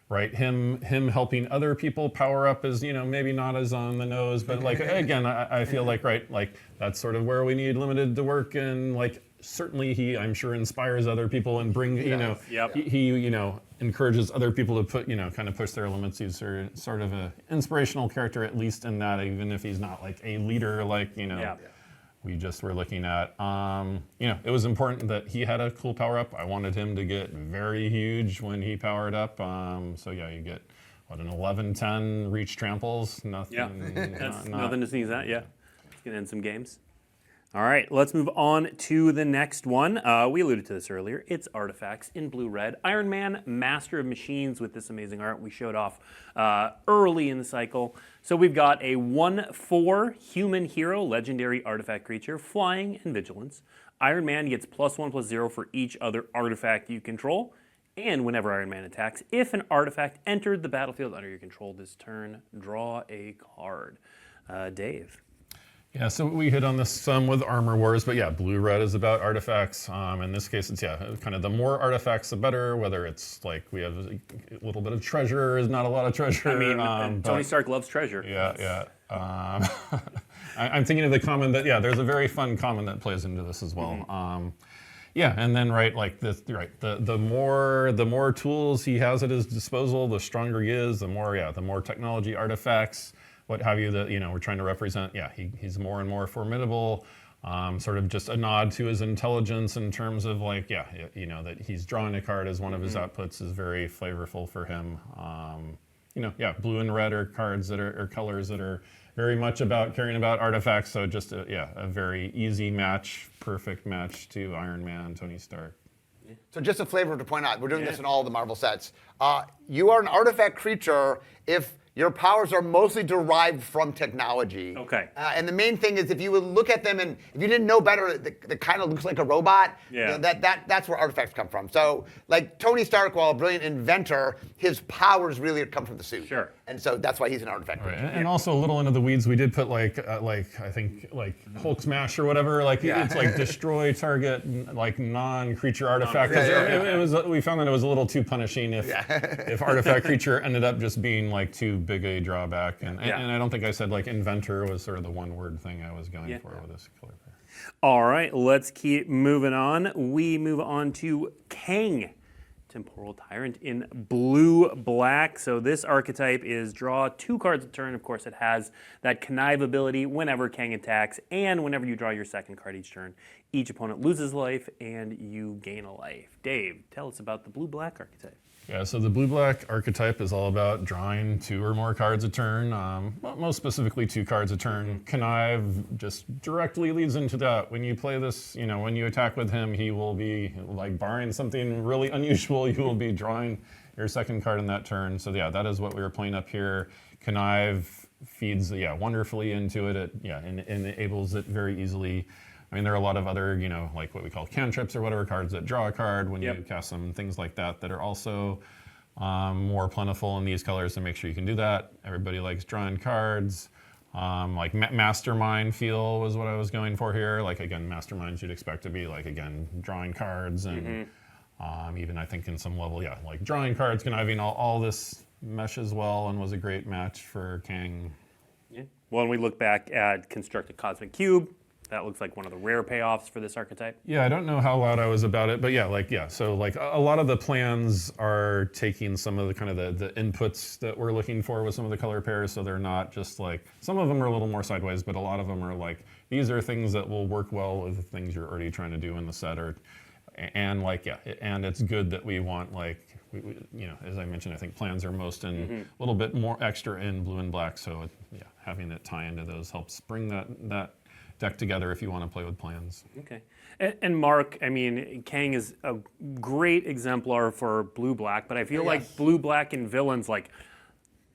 Right, him helping other people power up is, maybe not as on the nose, but like, again, I feel like, right, like that's sort of where we need limited to work, and like, certainly he, I'm sure, inspires other people and bring, he encourages other people to put, kind of push their limits. He's sort of an inspirational character, at least in that, even if he's not like a leader, like, we just were looking at. It was important that he had a cool power up. I wanted him to get very huge when he powered up. So yeah, you get, what, an 11-10 reach tramples? Nothing. Yeah, that's nothing to sneeze at, yeah. It's going to end some games. All right, let's move on to the next one. We alluded to this earlier. It's Artifacts in blue-red. Iron Man, Master of Machines, with this amazing art we showed off early in the cycle. So we've got a 1/4 human hero, legendary artifact creature, flying and vigilance. Iron Man gets +1/+0 for each other artifact you control. And whenever Iron Man attacks, if an artifact entered the battlefield under your control this turn, draw a card. Dave. Yeah, so we hit on this some with Armor Wars, but yeah, blue-red is about artifacts. In this case, it's kind of the more artifacts, the better. Whether it's like we have a little bit of treasure, is not a lot of treasure. I mean, Tony Stark loves treasure. Yeah. I'm thinking of the common that there's a very fun common that plays into this as well. And then the more tools he has at his disposal, the stronger he is. The more technology, artifacts, what have you, that we're trying to represent. He's more and more formidable. Sort of just a nod to his intelligence in terms of like, that he's drawing a card as one of his outputs is very flavorful for him. Blue and red are cards that are colors that are very much about caring about artifacts. So just a very easy match, perfect match to Iron Man, Tony Stark. So just a flavor to point out, we're doing this in all the Marvel sets. You are an artifact creature if your powers are mostly derived from technology. Okay. And the main thing is if you would look at them and if you didn't know better, it kind of looks like a robot. Yeah. That's where artifacts come from. So like Tony Stark, while a brilliant inventor, his powers really come from the suit. Sure. And so that's why he's an artifact. Right. And also a little into the weeds, we did put I think Hulk Smash or whatever. It's like destroy target like non-creature artifact. It was we found that it was a little too punishing if artifact creature ended up just being like too big a drawback. And I don't think I said like inventor was sort of the one word thing I was going for with this color pair. All right, let's keep moving on. We move on to Kang, Temporal Tyrant in blue-black. So this archetype is draw 2 cards a turn. Of course, it has that connive ability whenever Kang attacks, and whenever you draw your second card each turn, each opponent loses life and you gain a life. Dave, tell us about the blue-black archetype. Yeah, so the blue-black archetype is all about drawing 2 or more cards a turn, most specifically 2 cards a turn. Connive just directly leads into that. When you play this, when you attack with him, he will be, like, barring something really unusual, you will be drawing your second card in that turn. So yeah, that is what we were playing up here. Connive feeds, wonderfully into it. It enables it very easily. I mean, there are a lot of other, like what we call cantrips or whatever, cards that draw a card when you cast them, things like that are also more plentiful in these colors to make sure you can do that. Everybody likes drawing cards. Like Mastermind feel was what I was going for here. Like, again, Masterminds you'd expect to be, like, again, drawing cards and even I think in some level, like drawing cards, conniving, all this meshes well and was a great match for Kang. Yeah. Well, when we look back at Constructed Cosmic Cube, that looks like one of the rare payoffs for this archetype. Yeah, I don't know how loud I was about it, but so like a lot of the plans are taking some of the kind of the inputs that we're looking for with some of the color pairs, so they're not just like, some of them are a little more sideways, but a lot of them are like, these are things that will work well with the things you're already trying to do in the set, and it's good that we want, like, as I mentioned, I think plans are most in a little bit more extra in blue and black, so having that tie into those helps bring that deck together if you want to play with plans. Okay. And Mark, I mean, Kang is a great exemplar for blue-black, but I feel like blue-black and villains, like,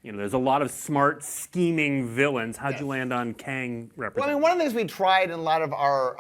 there's a lot of smart, scheming villains. How'd you land on Kang representing? Well, I mean, one of the things we tried in a lot of our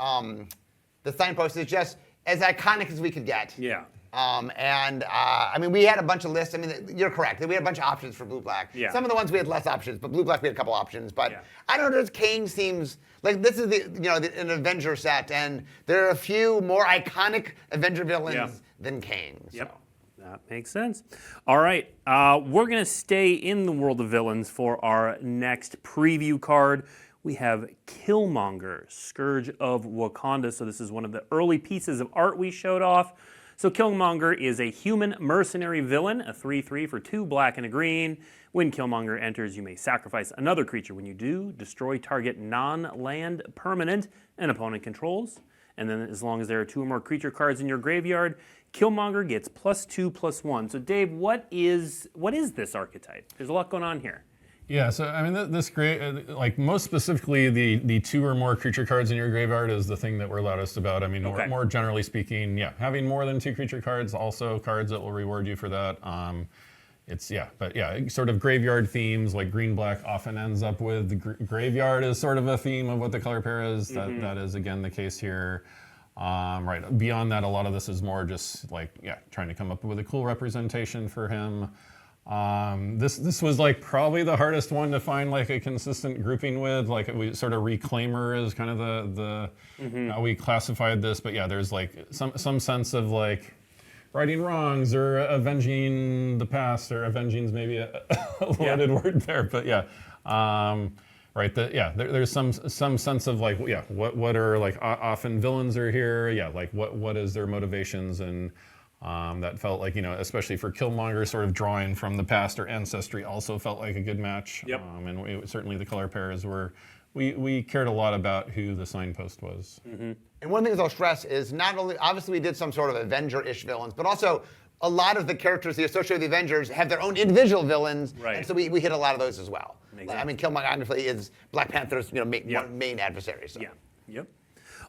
the signposts is just as iconic as we could get. Yeah. I mean, we had a bunch of lists. I mean, you're correct. We had a bunch of options for blue-black. Yeah. Some of the ones we had less options, but blue-black we had a couple options. But Yeah. I don't know. Kang seems like this is an Avenger set, and there are a few more iconic Avenger villains than Kang. So. Yep. That makes sense. All right. We're going to stay in the world of villains for our next preview card. We have Killmonger, Scourge of Wakanda. So this is one of the early pieces of art we showed off. So Killmonger is a human mercenary villain, a 3/3 for 2 black and a green. When Killmonger enters, you may sacrifice another creature. When you do, destroy target non-land permanent an opponent controls. And then as long as there are 2 or more creature cards in your graveyard, Killmonger gets +2/+1. So Dave, what is this archetype? There's a lot going on here. Yeah, so I mean, this great, like most specifically, the 2 or more creature cards in your graveyard is the thing that we're loudest about. I mean, more generally speaking, having more than 2 creature cards, also cards that will reward you for that. Sort of graveyard themes like green-black often ends up with the graveyard is sort of a theme of what the color pair is. That is again the case here. Beyond that, a lot of this is more just like trying to come up with a cool representation for him. This was like probably the hardest one to find like a consistent grouping with. Like we sort of Reclaimer is kind of the how we classified this, but there's like some sense of like righting wrongs or avenging the past, or avenging's maybe a loaded word there, but there's some sense of like what are like often villains are here, like what is their motivations, and that felt like, especially for Killmonger, sort of drawing from the past or ancestry also felt like a good match. Yep. Certainly the color pairs were, we cared a lot about who the signpost was. Mm-hmm. And one thing I'll stress is not only, obviously we did some sort of Avenger-ish villains, but also a lot of the characters associated with the Avengers have their own individual villains, and so we hit a lot of those as well. I mean, Killmonger obviously is Black Panther's main adversary. So. Yeah. Yep.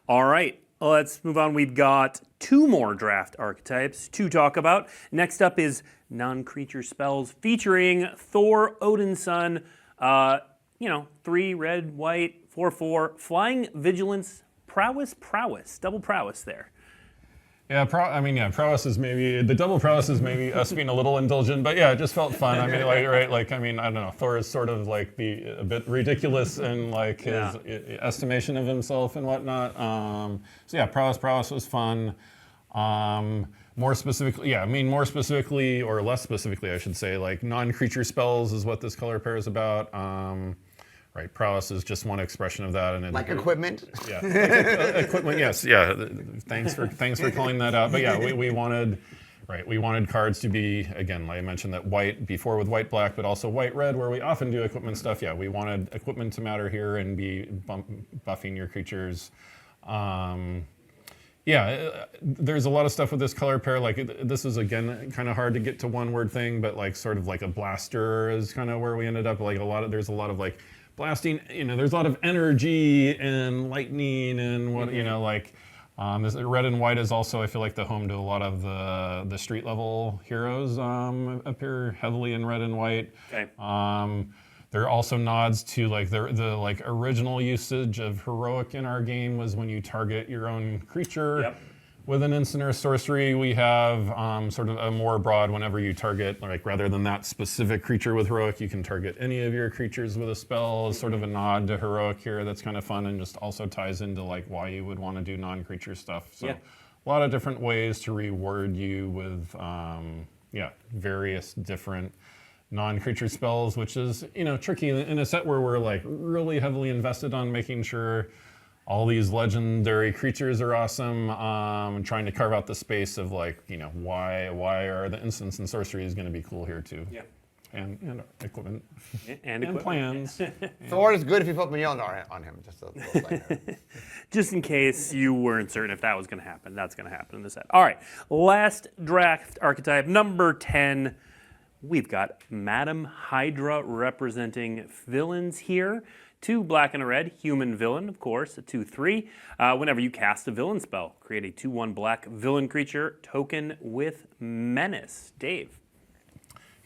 All right. Let's move on. We've got 2 more draft archetypes to talk about. Next up is non-creature spells featuring Thor, Odin's son. 3 red, white, 4/4, flying, vigilance, prowess, double prowess there. Yeah, prowess is maybe, the double prowess is maybe us being a little indulgent, but it just felt fun. I mean, I don't know, Thor is sort of like a bit ridiculous in like his estimation of himself and whatnot. Prowess was fun. More specifically, or less specifically, I should say, like non-creature spells is what this color pair is about. Prowess is just one expression of that, and equipment. Yeah, equipment. Yes, Thanks for calling that out. But we wanted cards to be, again, like I mentioned that white before with white black, but also white red where we often do equipment stuff. We wanted equipment to matter here and be buffing your creatures. There's a lot of stuff with this color pair. Like this is again kind of hard to get to one word thing, but like sort of like a blaster is kind of where we ended up. Like there's a lot of like blasting. There's a lot of energy and lightning and what this red and white is also, I feel like, the home to a lot of the street level heroes appear heavily in red and white. Okay. There are also nods to like the like original usage of heroic in our game was when you target your own creature. Yep. With an instant or sorcery, we have sort of a more broad whenever you target, like rather than that specific creature with heroic, you can target any of your creatures with a spell. Sort of a nod to heroic here that's kind of fun and just also ties into like why you would want to do non-creature stuff. So a lot of different ways to reward you with various different non-creature spells, which is tricky in a set where we're like really heavily invested on making sure all these legendary creatures are awesome, and trying to carve out the space of like why are the instants and sorceries going to be cool here too? Yeah, and equipment and plans. Thor is good if you put Mjolnir on him. Just a little thing. Just in case you weren't certain if that was going to happen, that's going to happen in the set. All right, last draft archetype, number 10. We've got Madam Hydra representing villains here. 2 black and a red, human villain, of course, a 2/3. Whenever you cast a villain spell, create a 2/1 black villain creature token with menace. Dave.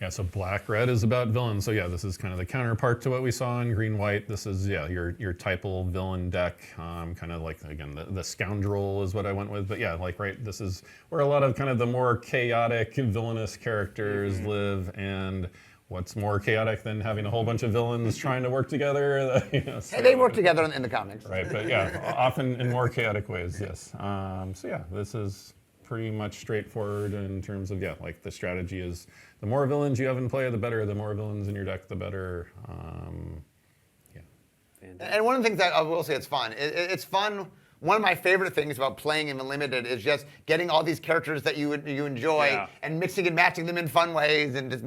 Yeah, so black-red is about villains. So yeah, this is kind of the counterpart to what we saw in green-white. This is, yeah, your typal villain deck, kind of like, again, the scoundrel is what I went with. But yeah, like, right, this is where a lot of kind of the more chaotic, villainous characters live. And what's more chaotic than having a whole bunch of villains trying to work together? Hey, they work together in the comics. Right, but yeah, often in more chaotic ways, yes. So yeah, this is pretty much straightforward in terms of, yeah, like the strategy is the more villains you have in play, the better. The more villains in your deck, the better. And one of the things that I will say it's fun. It's fun. One of my favorite things about playing in Unlimited is just getting all these characters that you enjoy and mixing and matching them in fun ways, and just,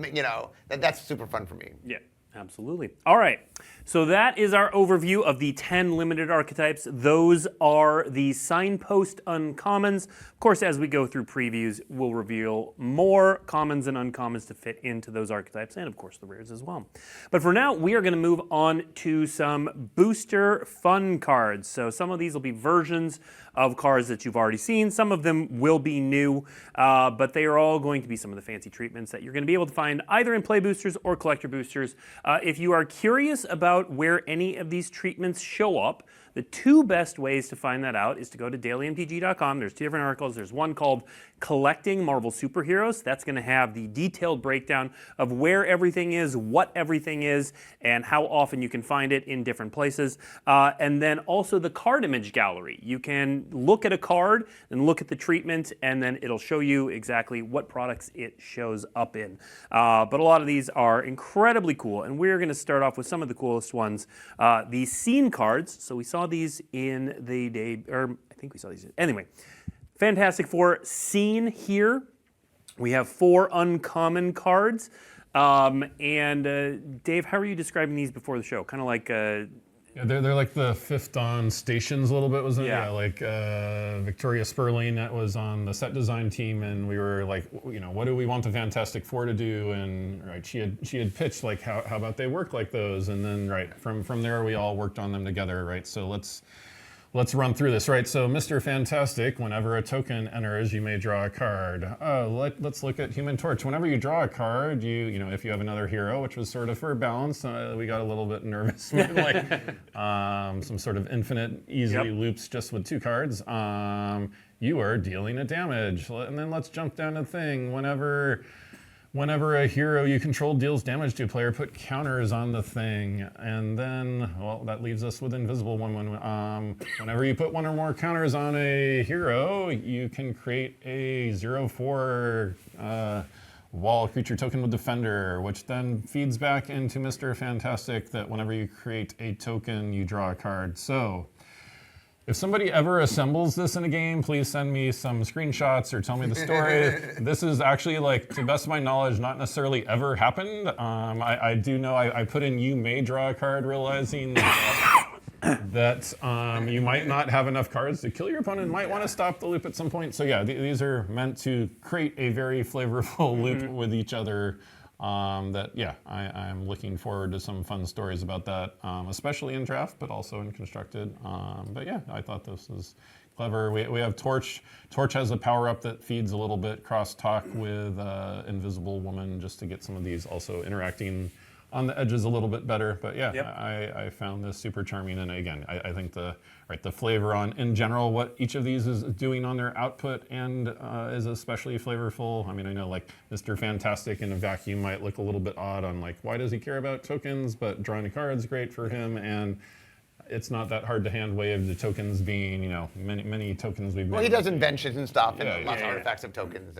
that's super fun for me. Yeah. Absolutely. All right. So that is our overview of the 10 limited archetypes. Those are the signpost uncommons. Of course, as we go through previews, we'll reveal more commons and uncommons to fit into those archetypes, and of course the rares as well. But for now, we are going to move on to some booster fun cards. So some of these will be versions of cards that you've already seen. Some of them will be new, but they are all going to be some of the fancy treatments that you're going to be able to find either in play boosters or collector boosters. If you are curious about where any of these treatments show up, the 2 best ways to find that out is to go to dailymtg.com. There's 2 different articles. There's one called Collecting Marvel Superheroes. That's going to have the detailed breakdown of where everything is, what everything is, and how often you can find it in different places. And then also the card image gallery. You can look at a card and look at the treatment, and then it'll show you exactly what products it shows up in. But a lot of these are incredibly cool, and we're going to start off with some of the coolest ones. The scene cards. So we saw these in the day, or I think we saw these. Anyway, Fantastic Four scene here. We have 4 uncommon cards. And Dave, how are you describing these before the show? Kind of like... Yeah, they're like the Fifth Dawn stations a little bit, wasn't it? Yeah. Yeah, like Victoria Sperling that was on the set design team, and we were like, what do we want the Fantastic Four to do? And right, she had pitched like, how about they work like those? And then right from there, we all worked on them together, right? So let's run through this, right? So Mr. Fantastic, whenever a token enters, you may draw a card. Let's look at Human Torch. Whenever you draw a card, if you have another hero, which was sort of for balance, we got a little bit nervous with like some sort of infinite easy loops just with 2 cards. You are dealing a damage. And then let's jump down to the thing. Whenever a hero you control deals damage to a player, put counters on the thing. And then, well, that leaves us with Invisible one. Whenever you put 1 or more counters on a hero, you can create a 0/4 wall creature token with Defender, which then feeds back into Mr. Fantastic that whenever you create a token, you draw a card. So if somebody ever assembles this in a game, please send me some screenshots or tell me the story. This is actually, like, to the best of my knowledge, not necessarily ever happened. I do know I put in you may draw a card, realizing that you might not have enough cards to kill your opponent, might want to stop the loop at some point. So yeah, these are meant to create a very flavorful loop with each other. I'm looking forward to some fun stories about that, especially in draft, but also in constructed. But yeah, I thought this was clever. We have Torch. Torch has a power up that feeds a little bit cross-talk with Invisible Woman, just to get some of these also interacting on the edges a little bit better. But yeah, I found this super charming. And again, I think the flavor on, in general, what each of these is doing on their output and is especially flavorful. I mean, I know like Mr. Fantastic in a vacuum might look a little bit odd on like, why does he care about tokens? But drawing a card is great for him. And it's not that hard to hand wave the tokens being, many tokens we've made. Well, he does inventions and stuff and lots of artifacts of tokens.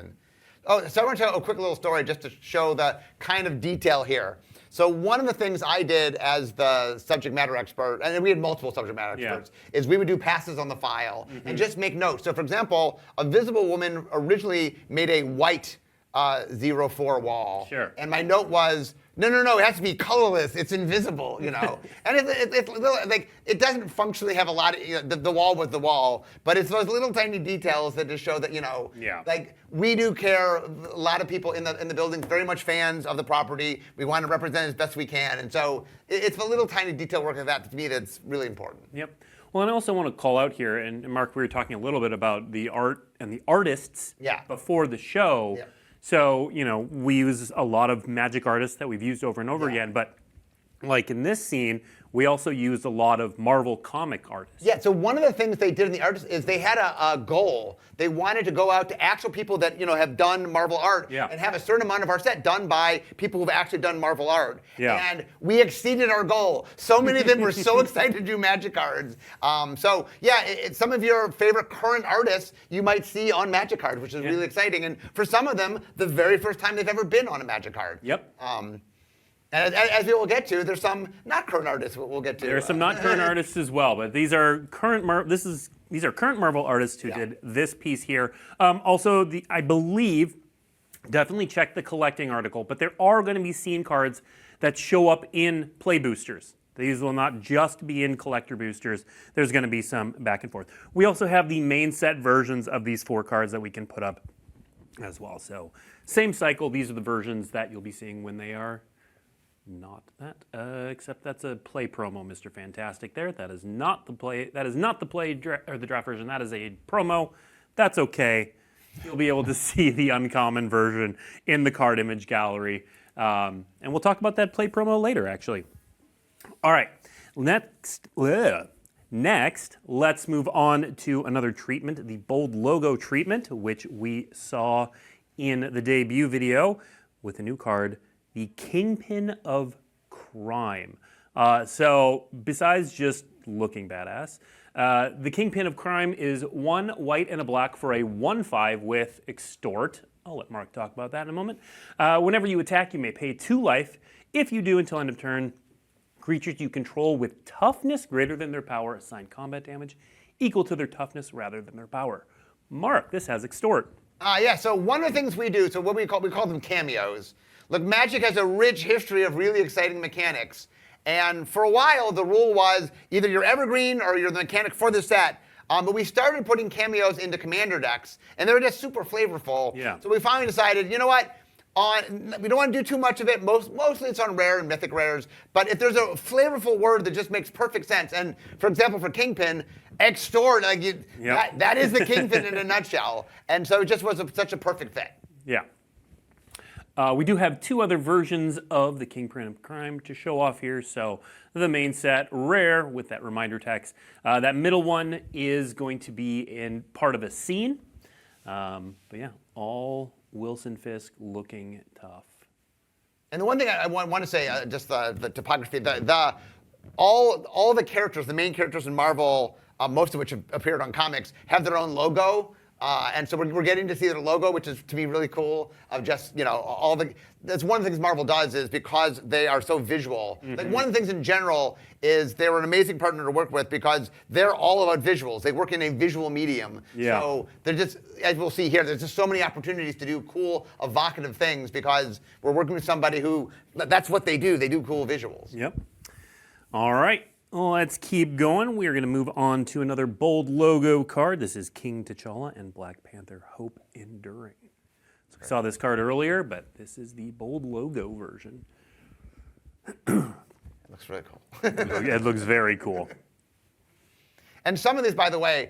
So I want to tell a quick little story just to show the kind of detail here. So one of the things I did as the subject matter expert, and we had multiple subject matter experts, is we would do passes on the file and just make notes. So for example, a Visible Woman originally made a white 04 wall. Sure. And my note was, no, it has to be colorless. It's invisible, you know. And it's like it doesn't functionally have a lot of the wall was the wall, but it's those little tiny details that just show that like we do care. A lot of people in the building very much fans of the property. We want to represent it as best we can, and so it's the little tiny detail work of that to me that's really important. Yep. Well, and I also want to call out here, and Mark, we were talking a little bit about the art and the artists before the show. Yeah. So, we use a lot of magic artists that we've used over and over again, but like in this scene, we also used a lot of Marvel comic artists. Yeah, so one of the things they did in the artists is they had a goal. They wanted to go out to actual people that have done Marvel art and have a certain amount of our set done by people who've actually done Marvel art. Yeah. And we exceeded our goal. So many of them were so excited to do magic cards. So yeah, some of your favorite current artists you might see on magic cards, which is really exciting. And for some of them, the very first time they've ever been on a magic card. Yep. And as we will get to, there's some not current artists we'll get to. There are some not current artists as well, but these are current Marvel artists who did this piece here. Also, I believe, definitely check the collecting article, but there are going to be scene cards that show up in play boosters. These will not just be in collector boosters. There's going to be some back and forth. We also have the main set versions of these 4 cards that we can put up as well. So same cycle. These are the versions that you'll be seeing when they are not that, except that's a play promo, Mr. Fantastic. There, that is not the play. That is not the play or the draft version. That is a promo. That's okay. You'll be able to see the uncommon version in the card image gallery, and we'll talk about that play promo later, actually. All right, next, let's move on to another treatment, the bold logo treatment, which we saw in the debut video with a new card, the Kingpin of Crime. So besides just looking badass, the Kingpin of Crime is 1 white and a black for a 1/5 with Extort. I'll let Mark talk about that in a moment. Whenever you attack, you may pay 2 life. If you do until end of turn, creatures you control with toughness greater than their power assign combat damage equal to their toughness rather than their power. Mark, this has Extort. Yeah, so one of the things we do, so what we call them cameos. Look, Magic has a rich history of really exciting mechanics. And for a while, the rule was either you're evergreen or you're the mechanic for the set. But we started putting cameos into commander decks, and they were just super flavorful. Yeah. So we finally decided, you know what? We don't want to do too much of it. Mostly it's on rare and mythic rares. But if there's a flavorful word that just makes perfect sense, and for example, for Kingpin, Extort, that is the Kingpin in a nutshell. And so it just was such a perfect fit. Yeah. We do have 2 other versions of the Kingpin of Crime to show off here. So the main set, rare with that reminder text. That middle one is going to be in part of a scene. But yeah, all Wilson Fisk looking tough. And the one thing I want to say, just the topography, all the characters, the main characters in Marvel, most of which have appeared on comics, have their own logo. And so we're getting to see their logo, which is to me really cool. Of just that's one of the things Marvel does is because they are so visual. Mm-hmm. Like one of the things in general is they were an amazing partner to work with because they're all about visuals. They work in a visual medium. Yeah. So they're just, as we'll see here, there's just so many opportunities to do cool, evocative things because we're working with somebody who that's what they do. They do cool visuals. Yep. All right. Let's keep going. We are going to move on to another bold logo card. This is King T'Challa and Black Panther Hope Enduring. So we saw this card earlier, but this is the bold logo version. It looks really cool. It looks very cool. And some of these, by the way,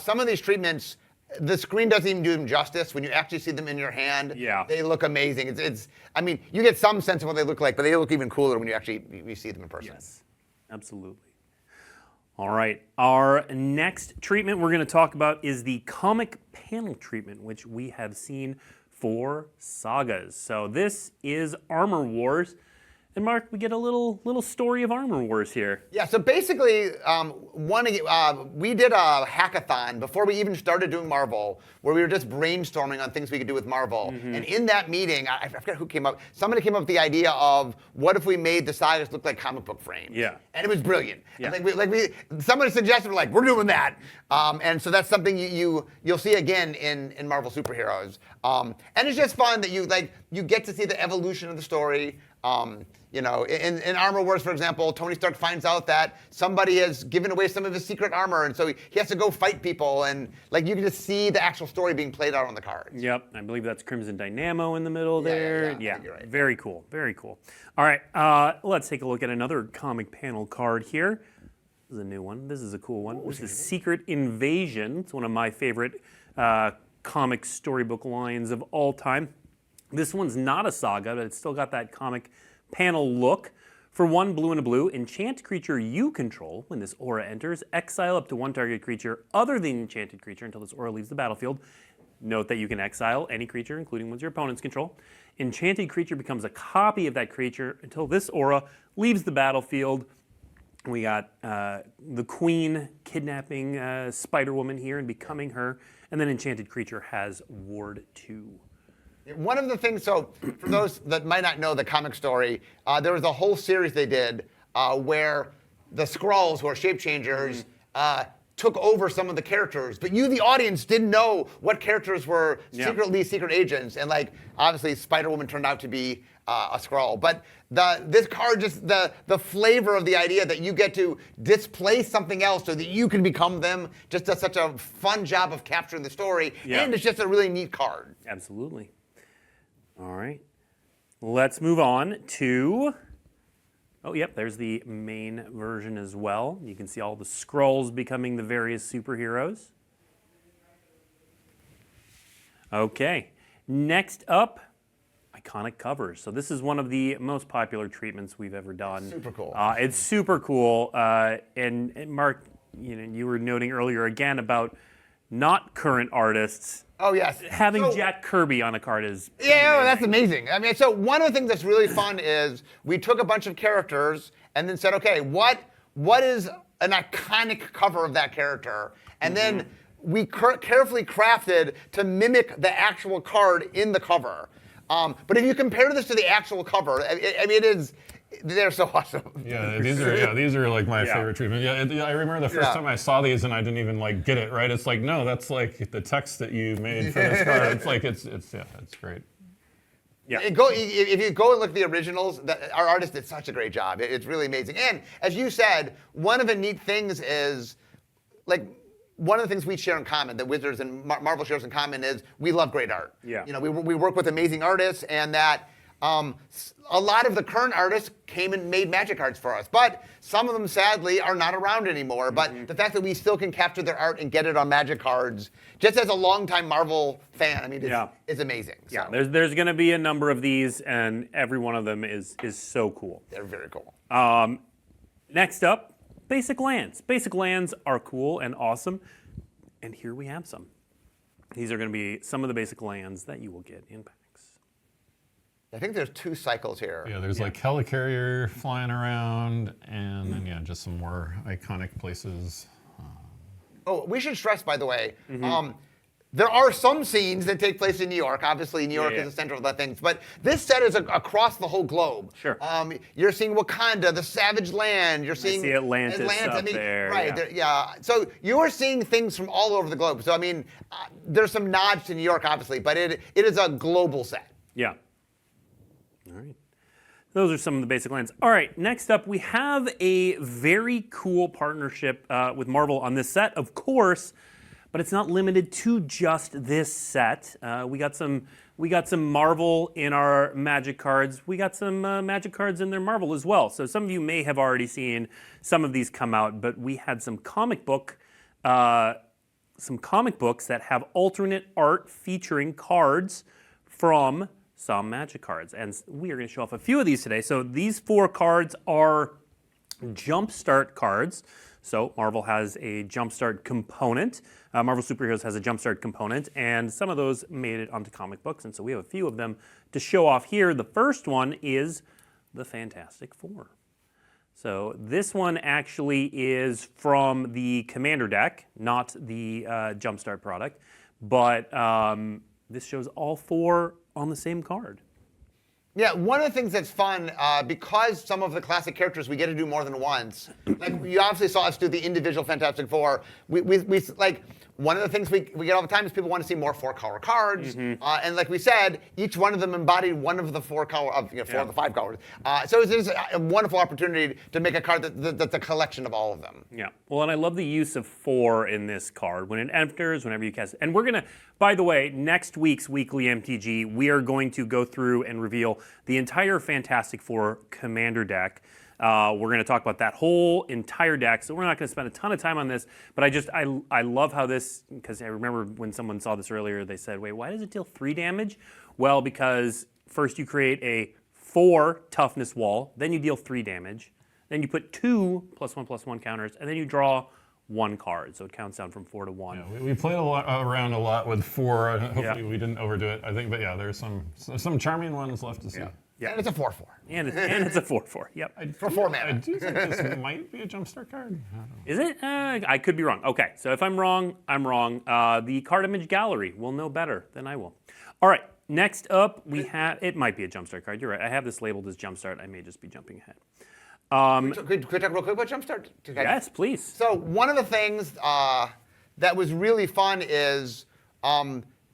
some of these treatments, the screen doesn't even do them justice. When you actually see them in your hand, they look amazing. I mean, you get some sense of what they look like, but they look even cooler when you see them in person. Yes. Absolutely. All right. Our next treatment we're going to talk about is the comic panel treatment, which we have seen for sagas. So this is Armor Wars. And Mark, we get a little story of Armor Wars here. Yeah, so basically, we did a hackathon before we even started doing Marvel, where we were just brainstorming on things we could do with Marvel. And in that meeting, I forget who came up. Somebody came up with the idea of what if we made the sagas look like comic book frames? Yeah. And it was brilliant. Yeah. Somebody suggested, we're doing that. And so that's something you'll see again in Marvel superheroes. And it's just fun that you get to see the evolution of the story. In Armor Wars, for example, Tony Stark finds out that somebody has given away some of his secret armor, and so he has to go fight people, and you can just see the actual story being played out on the cards. Yep, I believe that's Crimson Dynamo in the middle there. Yeah, I think you're right. Very cool, very cool. All right, let's take a look at another comic panel card here. This is a new one. This is a cool one. This is Secret Invasion. It's one of my favorite comic storybook lines of all time. This one's not a saga, but it's still got that comic panel look. For 1 blue and a blue, enchant creature you control. When this aura enters, exile up to 1 target creature other than the enchanted creature until this aura leaves the battlefield. Note that you can exile any creature, including ones your opponents control. Enchanted creature becomes a copy of that creature until this aura leaves the battlefield. We got the Queen kidnapping Spider-Woman here and becoming her. And then enchanted creature has Ward 2. One of the things, so for those that might not know the comic story, there was a whole series they did where the Skrulls, who are shape changers, took over some of the characters, but you, the audience, didn't know what characters were secretly secret agents, and obviously Spider-Woman turned out to be a Skrull. But this card, just the flavor of the idea that you get to displace something else so that you can become them, just does such a fun job of capturing the story, and it's just a really neat card. Absolutely. All right, let's move on to, oh, yep, there's the main version as well. You can see all the Skrulls becoming the various superheroes. Okay, next up, iconic covers. So this is one of the most popular treatments we've ever done. Super cool. It's super cool. And Mark, you were noting earlier again about not current artists. Oh, yes. Having Jack Kirby on a card is that's amazing. I mean, so one of the things that's really fun is we took a bunch of characters and then said, okay, what is an iconic cover of that character? And then we carefully crafted to mimic the actual card in the cover. But if you compare this to the actual cover, I mean, they're so awesome. Yeah, these are like my favorite treatment. Yeah, I remember the first time I saw these and I didn't even get it, right? It's no, that's the text that you made for this card. It's great. Yeah. If you go and look at the originals, our artist did such a great job. It's really amazing. And as you said, one of the neat things is one of the things we share in common, that Wizards and Marvel shares in common, is we love great art. Yeah. We work with amazing artists, and that a lot of the current artists came and made Magic cards for us, but some of them sadly are not around anymore. But the fact that we still can capture their art and get it on Magic cards, just as a longtime Marvel fan, I mean, it's amazing. So. Yeah, there's going to be a number of these, and every one of them is so cool. They're very cool. Next up, basic lands. Basic lands are cool and awesome, and here we have some. These are going to be some of the basic lands that you will get in packs. I think there's 2 cycles here. Yeah, there's Helicarrier flying around, and then just some more iconic places. Oh, we should stress, by the way, there are some scenes that take place in New York. Obviously, New York is the center of the things, but this set is across the whole globe. Sure. You're seeing Wakanda, the Savage Land. You're seeing Atlantis up there. Right. So you are seeing things from all over the globe. So I mean, there's some nods to New York, obviously, but it is a global set. Yeah. All right. Those are some of the basic lands. All right, next up, we have a very cool partnership with Marvel on this set, of course, but it's not limited to just this set. We got some Marvel in our Magic cards. We got some Magic cards in their Marvel as well. So some of you may have already seen some of these come out, but we had some comic books that have alternate art featuring cards from some Magic cards. And we are going to show off a few of these today. So these 4 cards are Jumpstart cards. So Marvel has a Jumpstart component. Marvel Superheroes has a Jumpstart component, and some of those made it onto comic books. And so we have a few of them to show off here. The first one is the Fantastic Four. So this one actually is from the Commander deck, not the Jumpstart product, but this shows all 4 on the same card. Yeah, one of the things that's fun, because some of the classic characters we get to do more than once, like you obviously saw us do the individual Fantastic Four, we like, one of the things we get all the time is people want to see more 4-color cards, and like we said, each one of them embodied one of the 4 color, of the 5 colors. So it's a wonderful opportunity to make a card that's a collection of all of them. Yeah, well, and I love the use of 4 in this card. When it enters, whenever you cast it. And we're going to, by the way, next week's Weekly MTG, we are going to go through and reveal the entire Fantastic Four Commander deck. We're going to talk about that whole entire deck, so we're not going to spend a ton of time on this, but I love how this, because I remember when someone saw this earlier, they said, wait, why does it deal 3 damage? Well, because first you create a 4 toughness wall, then you deal 3 damage, then you put 2 +1/+1 counters, and then you draw 1 card, so it counts down from 4 to 1. Yeah, we played around a lot with 4. Hopefully we didn't overdo it. I think, but yeah, there's some charming ones left to see. Yeah. And it's a 4/4. And it's a 4/4. Yep. For 4 I mana. do think this might be a Jumpstart card. I don't know. Is it? I could be wrong. Okay, so if I'm wrong, I'm wrong. The card image gallery will know better than I will. All right, next up we have, it might be a Jumpstart card. You're right. I have this labeled as Jumpstart. I may just be jumping ahead. Could we talk real quick about Jumpstart? Yes, please. So one of the things that was really fun is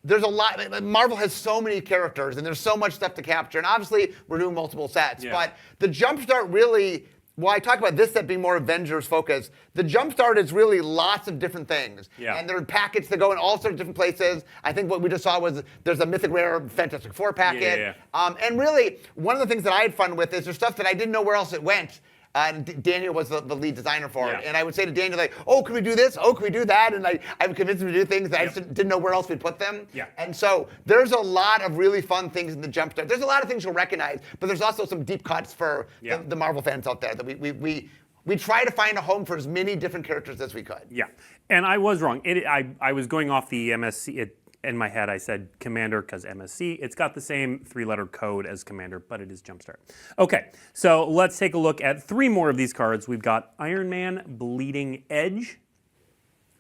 there's a lot. Marvel has so many characters, and there's so much stuff to capture. And obviously, we're doing multiple sets. Yeah. But the Jumpstart really, well, I talk about this set being more Avengers focused. The Jumpstart is really lots of different things. Yeah. And there are packets that go in all sorts of different places. I think what we just saw was there's a Mythic Rare Fantastic Four packet. And really, one of the things that I had fun with is there's stuff that I didn't know where else it went. And Daniel was the lead designer for it. And I would say to Daniel, like, oh, can we do this? Oh, can we do that? And I would convince him to do things that I just didn't know where else we'd put them. Yeah. And so there's a lot of really fun things in the Jumpstart. There's a lot of things you'll recognize, but there's also some deep cuts for the Marvel fans out there that we try to find a home for as many different characters as we could. Yeah, and I was wrong. I was going off the MSC. In my head, I said Commander because MSC. It's got the same 3-letter code as Commander, but it is Jumpstart. Okay, so let's take a look at 3 more of these cards. We've got Iron Man Bleeding Edge,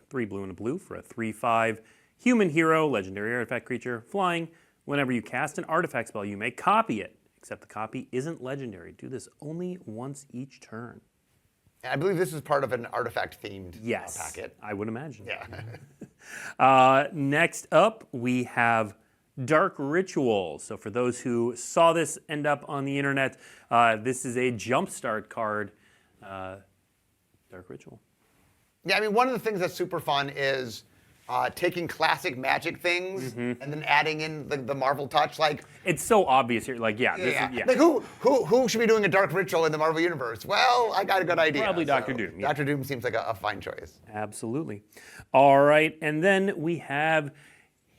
3 blue and a blue for a 3/5 human hero, legendary artifact creature, flying. Whenever you cast an artifact spell, you may copy it, except the copy isn't legendary. Do this only once each turn. And I believe this is part of an artifact-themed packet. I would imagine. Yeah. Next up, we have Dark Ritual. So for those who saw this end up on the internet, this is a Jumpstart card, Dark Ritual. Yeah, I mean, one of the things that's super fun is taking classic Magic things and then adding in the Marvel touch. Like, it's so obvious here. Like, this is. Like, who should be doing a Dark Ritual in the Marvel Universe? Well, I got a good idea. Probably Dr. Doom. Dr. Doom seems like a fine choice. Absolutely. All right, and then we have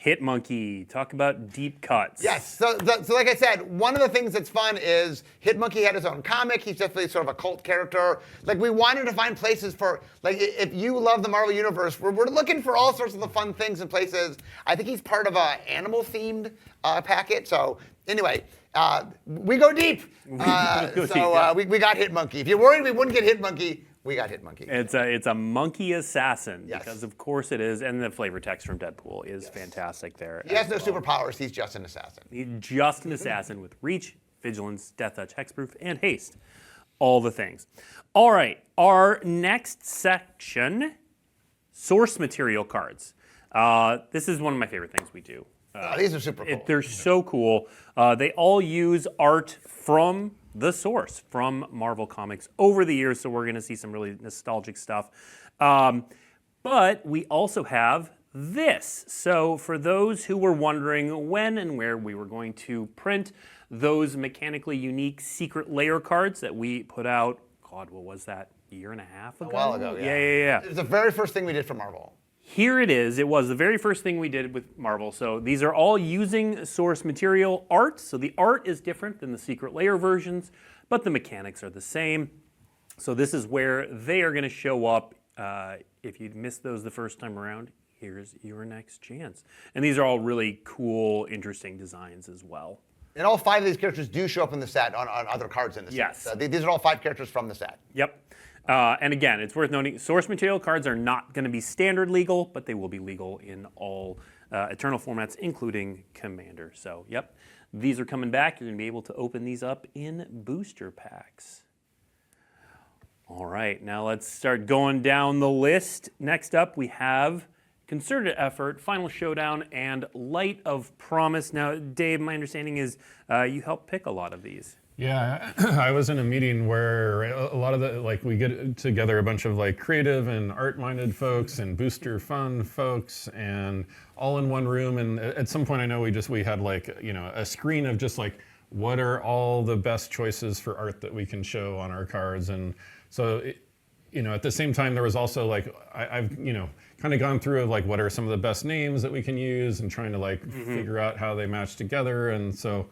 Hitmonkey. Talk about deep cuts. Yes. So like I said, one of the things that's fun is Hitmonkey had his own comic. He's definitely sort of a cult character. Like, we wanted to find places for, like, if you love the Marvel Universe, we're looking for all sorts of the fun things and places. I think he's part of a animal-themed packet. So anyway, we go deep. We got Hitmonkey. If you're worried we wouldn't get Hitmonkey, we got Hitmonkey. It's a monkey assassin, Yes. because of course it is, and the flavor text from Deadpool is fantastic there. He has no superpowers. He's just an assassin. He's just an assassin with reach, vigilance, death touch, hexproof, and haste. All the things. All right, our next section, source material cards. This is one of my favorite things we do. These are super cool. They're so cool. They all use art from the source, from Marvel Comics over the years, so we're going to see some really nostalgic stuff. But we also have this. So for those who were wondering when and where we were going to print those mechanically unique secret layer cards that we put out, God, what was that, a year and a half ago? A while ago, Yeah. It was the very first thing we did for Marvel. Here it is. It was the very first thing we did with Marvel. So these are all using source material art. So the art is different than the secret layer versions, but the mechanics are the same. So this is where they are going to show up. If you missed those the first time around, here's your next chance. And these are all really cool, interesting designs as well. And all 5 of these characters do show up in the set on other cards in the set. Yes. So these are all 5 characters from the set. Yep. And again, it's worth noting, source material cards are not going to be standard legal, but they will be legal in all Eternal formats, including Commander. So, yep, these are coming back. You're going to be able to open these up in booster packs. All right, now let's start going down the list. Next up, we have Concerted Effort, Final Showdown, and Light of Promise. Now, Dave, my understanding is you helped pick a lot of these. Yeah, I was in a meeting where a lot of the, like, we get together a bunch of like creative and art-minded folks and booster fun folks, and all in one room. And at some point, I know we had like, you know, a screen of just like, what are all the best choices for art that we can show on our cards. And so, you know, at the same time, there was also like, I've, you know, kind of gone through of like, what are some of the best names that we can use, and trying to like figure out how they match together. And so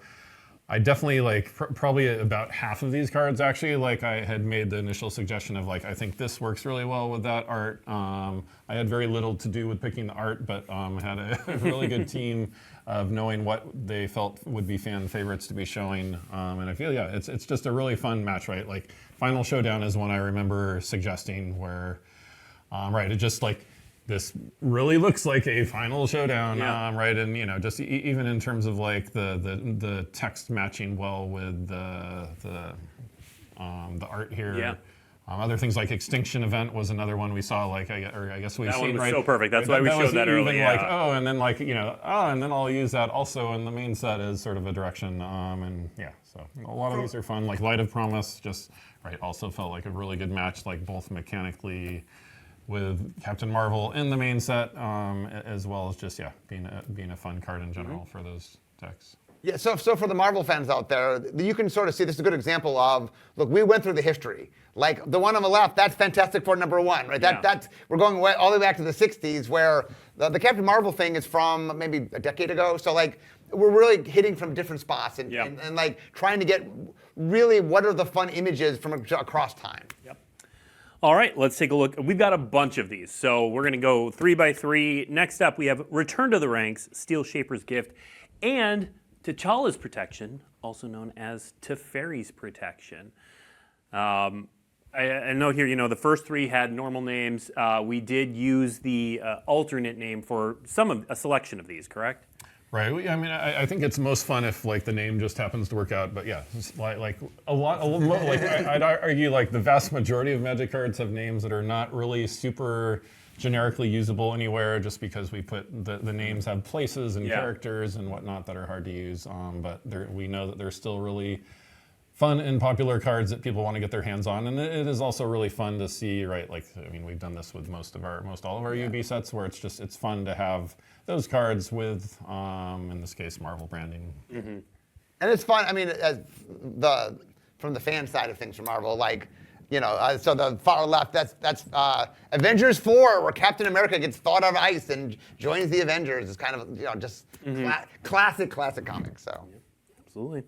I definitely like probably about half of these cards actually, like I had made the initial suggestion of like, I think this works really well with that art. I had very little to do with picking the art, but had a really good team of knowing what they felt would be fan favorites to be showing. And I feel, yeah, it's just a really fun match, right? Like Final Showdown is one I remember suggesting where, right, it just like, this really looks like a Final Showdown, right? And you know, just even in terms of like the text matching well with the art here. Yeah. Other things like Extinction Event was another one we saw. Like I guess we've That seen, one was right? so perfect. That's why we showed that earlier. Even like, oh, and then like, you know, oh, and then I'll use that also in the main set as sort of a direction. And yeah, so a lot of these are fun. Like Light of Promise, just right, also felt like a really good match, like both mechanically with Captain Marvel in the main set, as well as just, yeah, being a fun card in general for those decks. Yeah, so for the Marvel fans out there, you can sort of see this is a good example of, look, we went through the history. Like the one on the left, that's Fantastic Four #1, right? That's we're going all the way back to the 60s, where the Captain Marvel thing is from maybe a decade ago. So like we're really hitting from different spots and like trying to get really what are the fun images from across time. Yep. All right, let's take a look. We've got a bunch of these, so we're going to go 3 by 3. Next up, we have Return to the Ranks, Steel Shaper's Gift, and T'Challa's Protection, also known as Teferi's Protection. I note here, you know, the first 3 had normal names. We did use the alternate name for a selection of these, correct? Right. I mean, I think it's most fun if like the name just happens to work out. But yeah, it's like a lot like I'd argue like the vast majority of Magic cards have names that are not really super generically usable anywhere, just because we put the names have places and characters and whatnot that are hard to use. But we know that they're still really fun and popular cards that people want to get their hands on, and it is also really fun to see, right? Like, I mean, we've done this with most all of our UB sets, where it's fun to have those cards with, in this case, Marvel branding. And it's fun. I mean, from the fan side of things for Marvel, like, you know, so the far left, that's Avengers 4, where Captain America gets thawed out of ice and joins the Avengers. It's kind of, you know, just classic comics. So Absolutely.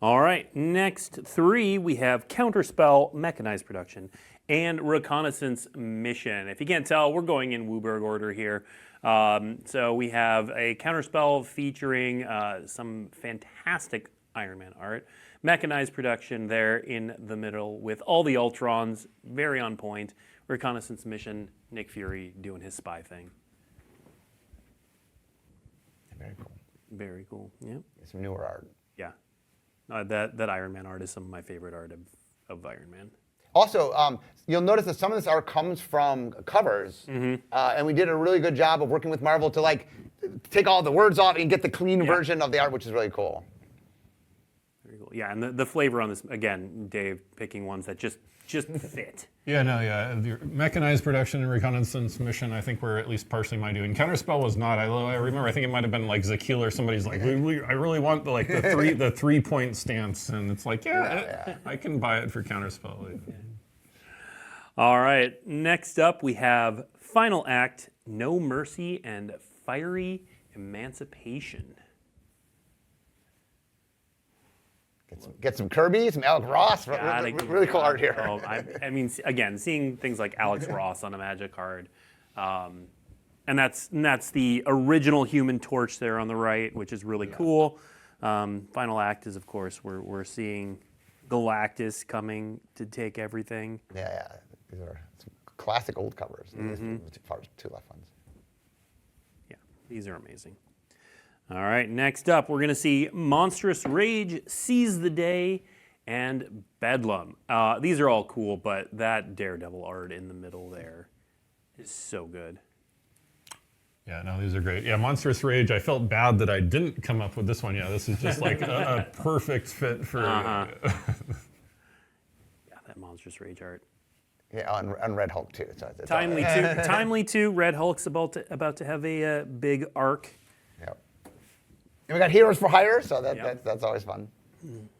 All right, next 3, we have Counterspell, Mechanized Production, and Reconnaissance Mission. If you can't tell, we're going in Wooburg order here. So we have a Counterspell featuring some fantastic Iron Man art, Mechanized Production there in the middle with all the Ultrons, very on point. Reconnaissance Mission, Nick Fury doing his spy thing. very cool. Very cool, yeah. Some newer art. Yeah. That Iron Man art is some of my favorite art of Iron Man. Also, you'll notice that some of this art comes from covers, and we did a really good job of working with Marvel to like take all the words off and get the clean version of the art, which is really cool. Very cool. Yeah, and the flavor on this, again, Dave picking ones that just fit. Yeah, no, yeah. The Mechanized Production and Reconnaissance Mission, I think, were at least partially my doing. Counterspell was not. I remember, I think it might have been like Zakil or somebody's like, I really want the 3-point stance, and it's like, I can buy it for Counterspell. Yeah. All right, next up we have Final Act, No Mercy, and Fiery Emancipation. Get some Kirby, some Alec Ross. Really cool art here. Oh, I mean, again, seeing things like Alex Ross on a Magic card, and that's the original Human Torch there on the right, which is really cool. Final act is, of course, we're seeing Galactus coming to take everything. Yeah. These are some classic old covers. Two left ones. Yeah, these are amazing. All right, next up, we're going to see Monstrous Rage, Seize the Day, and Bedlam. These are all cool, but that Daredevil art in the middle there is so good. Yeah, no, these are great. Yeah, Monstrous Rage, I felt bad that I didn't come up with this one. Yeah, this is just like a perfect fit for... Yeah, that Monstrous Rage art. Yeah, on Red Hulk too. So it's Timely too. Red Hulk's about to have a big arc. Yep. And we got Heroes for Hire, so that's always fun.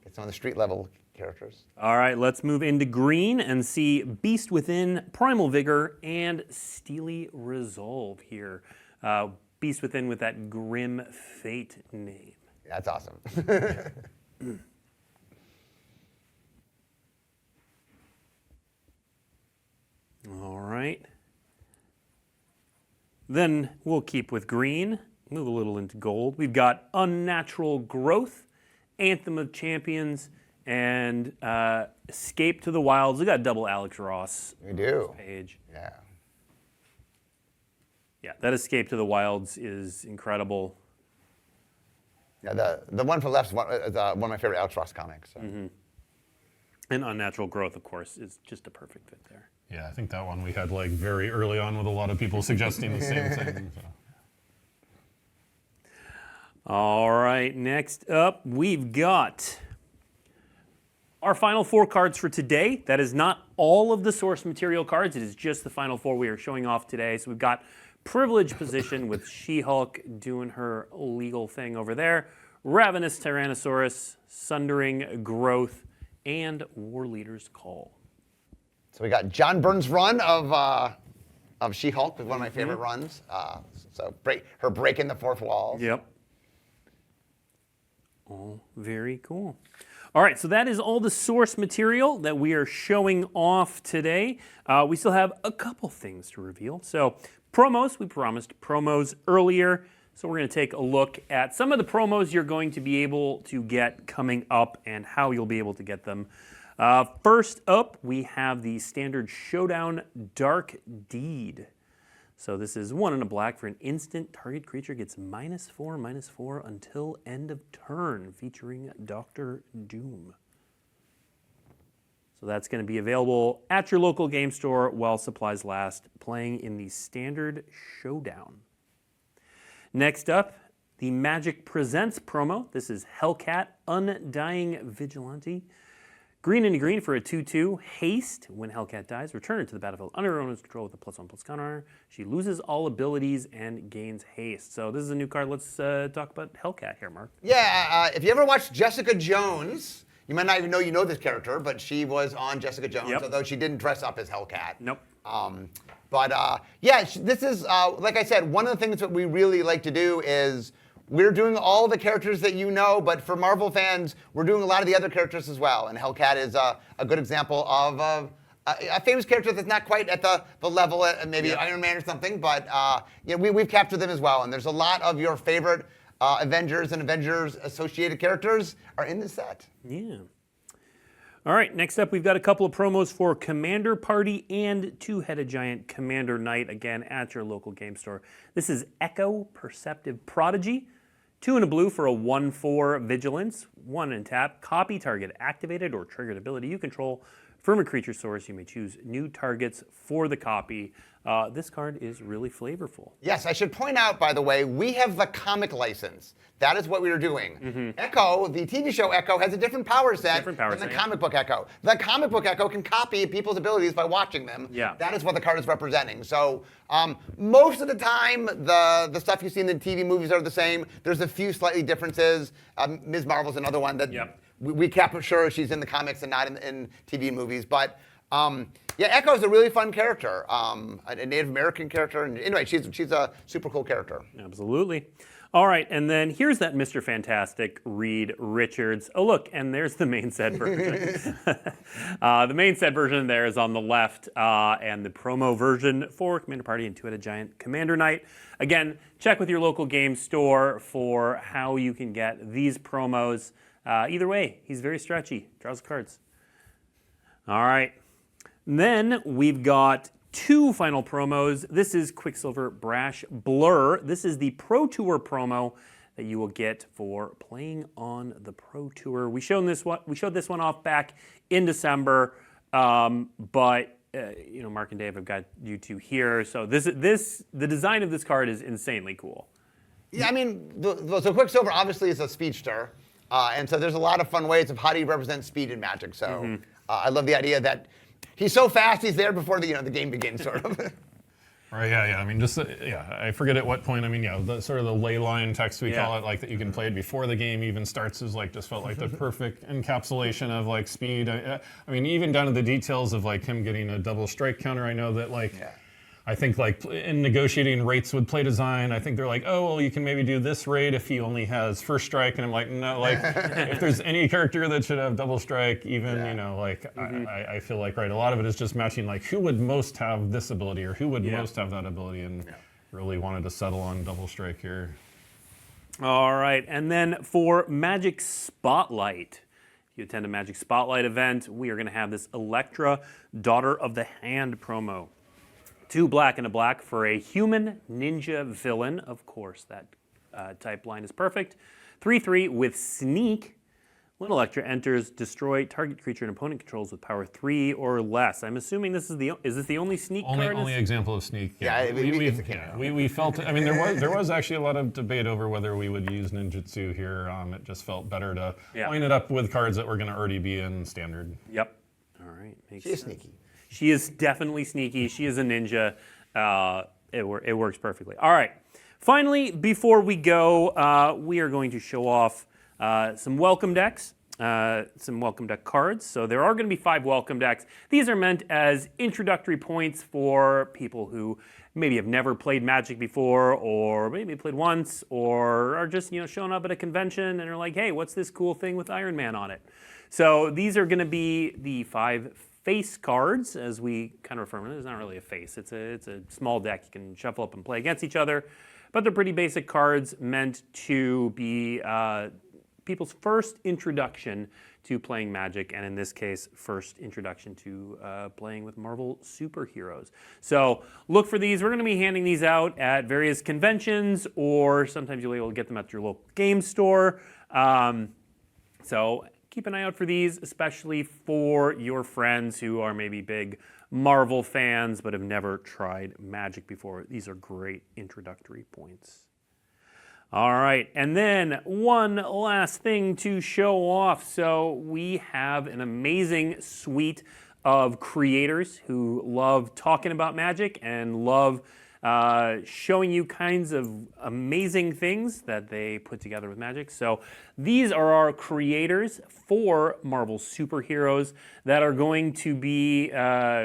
Get some of the street level characters. All right, let's move into green and see Beast Within, Primal Vigor, and Steely Resolve here. Beast Within with that Grim Fate name. That's awesome. All right. Then we'll keep with green, move a little into gold. We've got Unnatural Growth, Anthem of Champions, and Escape to the Wilds. We got double Alex Ross. We do. Page. Yeah. Yeah, that Escape to the Wilds is incredible. Yeah, the one for the left is one of my favorite Alex Ross comics. So. And Unnatural Growth, of course, is just a perfect fit there. Yeah, I think that one we had like very early on with a lot of people suggesting the same thing. So. All right, next up, we've got our final 4 cards for today. That is not all of the source material cards. It is just the final 4 we are showing off today. So we've got Privileged Position with She-Hulk doing her legal thing over there, Ravenous Tyrannosaurus, Sundering Growth, and War Leader's Call. So we got John Byrne's run of She-Hulk, was one of my favorite runs. So breaking the fourth wall. Yep. All very cool. All right, so that is all the source material that we are showing off today. We still have a couple things to reveal. So promos, we promised promos earlier. So we're going to take a look at some of the promos you're going to be able to get coming up and how you'll be able to get them. First up, we have the standard Showdown Dark Deed. So this is 1 and a black for an instant. Target creature gets -4/-4 until end of turn, featuring Dr. Doom. So that's going to be available at your local game store while supplies last, playing in the standard Showdown. Next up, the Magic Presents promo. This is Hellcat, Undying Vigilante. Green into green for a 2/2 haste. When Hellcat dies, return her to the battlefield under her owner's control with a +1/+1 counter. She loses all abilities and gains haste. So this is a new card. Let's talk about Hellcat here, Mark. Yeah, if you ever watched Jessica Jones, you might not even know you know this character, but she was on Jessica Jones, although she didn't dress up as Hellcat. Nope. Yeah, this is, like I said, one of the things that we really like to do is we're doing all the characters that you know, but for Marvel fans, we're doing a lot of the other characters as well. And Hellcat is a good example of a famous character that's not quite at the level of maybe Iron Man or something, but we've captured them as well. And there's a lot of your favorite Avengers and Avengers-associated characters are in this set. Yeah. All right, next up, we've got a couple of promos for Commander Party and Two-Headed Giant Commander Knight, again, at your local game store. This is Echo Perceptive Prodigy. 2 and a blue for a 1/4 Vigilance. 1 and tap. Copy target activated or triggered ability you control. From a creature source, you may choose new targets for the copy. This card is really flavorful. Yes, I should point out, by the way, we have the comic license. That is what we are doing. Echo, the TV show Echo, has a different power set than the comic book Echo. The comic book Echo can copy people's abilities by watching them. Yeah. That is what the card is representing. So most of the time, the stuff you see in the TV movies are the same. There's a few slightly differences. Ms. Marvel's another one that we capture she's in the comics and not in TV movies. But Echo is a really fun character, a Native American character. And anyway, she's a super cool character. Absolutely. All right, and then here's that Mr. Fantastic, Reed Richards. Oh, look, and there's the main set version. The main set version there is on the left, and the promo version for Commander Party and Two-Headed Giant Commander Knight. Again, check with your local game store for how you can get these promos. Either way, he's very stretchy. Draws the cards. All right. And then we've got two final promos. This is Quicksilver Brash Blur. This is the Pro Tour promo that you will get for playing on the Pro Tour. We showed this one off back in December, but Mark and Dave have got you two here. So the design of this card is insanely cool. Yeah, I mean, so Quicksilver obviously is a speedster, and so there's a lot of fun ways of how do you represent speed in Magic. So I love the idea that he's so fast, he's there before the game begins, sort of. Right, yeah. I mean, I forget at what point. I mean, the sort of the ley line text we call it, like that you can play it before the game even starts, is like just felt like the perfect encapsulation of like speed. I mean, even down to the details of like him getting a double strike counter. I know that like. Yeah. I think like in negotiating rates with play design, I think they're like, oh, well, you can maybe do this rate if he only has first strike. And I'm like, no, like if there's any character that should have double strike, even, I feel like, right, a lot of it is just matching like who would most have this ability or who would most have that ability, and really wanted to settle on double strike here. All right, and then for Magic Spotlight, if you attend a Magic Spotlight event, we are going to have this Electra Daughter of the Hand promo. 2 black and a black for a human ninja villain. Of course, that type line is perfect. 3/3 with Sneak. When Electra enters, destroy target creature an opponent controls with power 3 or less. I'm assuming this is this the only Sneak card? Only example of Sneak. Yeah, we felt. I mean, there was actually a lot of debate over whether we would use ninjutsu here. It just felt better to line it up with cards that were going to already be in standard. Yep. All right. She's sneaky. She is definitely sneaky. She is a ninja. It works perfectly. All right. Finally, before we go, we are going to show off some welcome decks, some welcome deck cards. So there are going to be 5 welcome decks. These are meant as introductory points for people who maybe have never played Magic before, or maybe played once, or are just showing up at a convention and are like, hey, what's this cool thing with Iron Man on it? So these are going to be the 5 face cards, as we kind of refer to them. It's not really a face. It's a small deck you can shuffle up and play against each other. But they're pretty basic cards meant to be people's first introduction to playing Magic, and in this case, first introduction to playing with Marvel superheroes. So look for these. We're going to be handing these out at various conventions, or sometimes you'll be able to get them at your local game store. So keep an eye out for these, especially for your friends who are maybe big Marvel fans but have never tried Magic before. These are great introductory points. All right, and then one last thing to show off. So we have an amazing suite of creators who love talking about Magic and love showing you kinds of amazing things that they put together with Magic. So these are our creators for Marvel superheroes that are going to be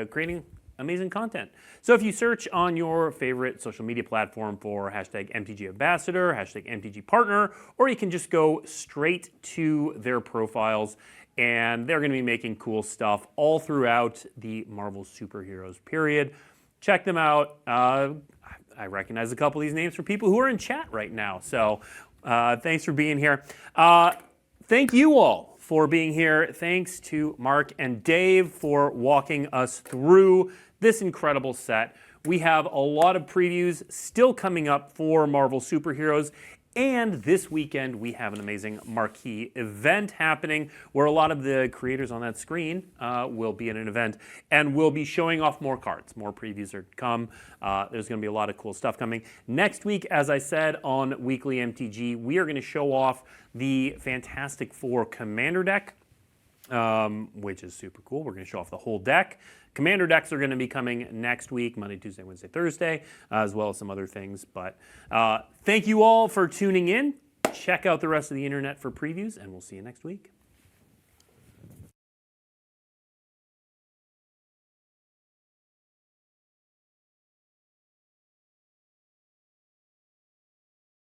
creating amazing content. So if you search on your favorite social media platform for #MTG Ambassador, #MTG Partner, or you can just go straight to their profiles, and they're going to be making cool stuff all throughout the Marvel superheroes period. Check them out. I recognize a couple of these names from people who are in chat right now. So thanks for being here. Thank you all for being here. Thanks to Mark and Dave for walking us through this incredible set. We have a lot of previews still coming up for Marvel superheroes. And this weekend, we have an amazing marquee event happening where a lot of the creators on that screen will be at an event, and we'll be showing off more cards. More previews are to come. There's going to be a lot of cool stuff coming. Next week, as I said on Weekly MTG, we are going to show off the Fantastic Four Commander deck, which is super cool. We're going to show off the whole deck. Commander decks are going to be coming next week, Monday, Tuesday, Wednesday, Thursday, as well as some other things. But thank you all for tuning in. Check out the rest of the internet for previews, and we'll see you next week.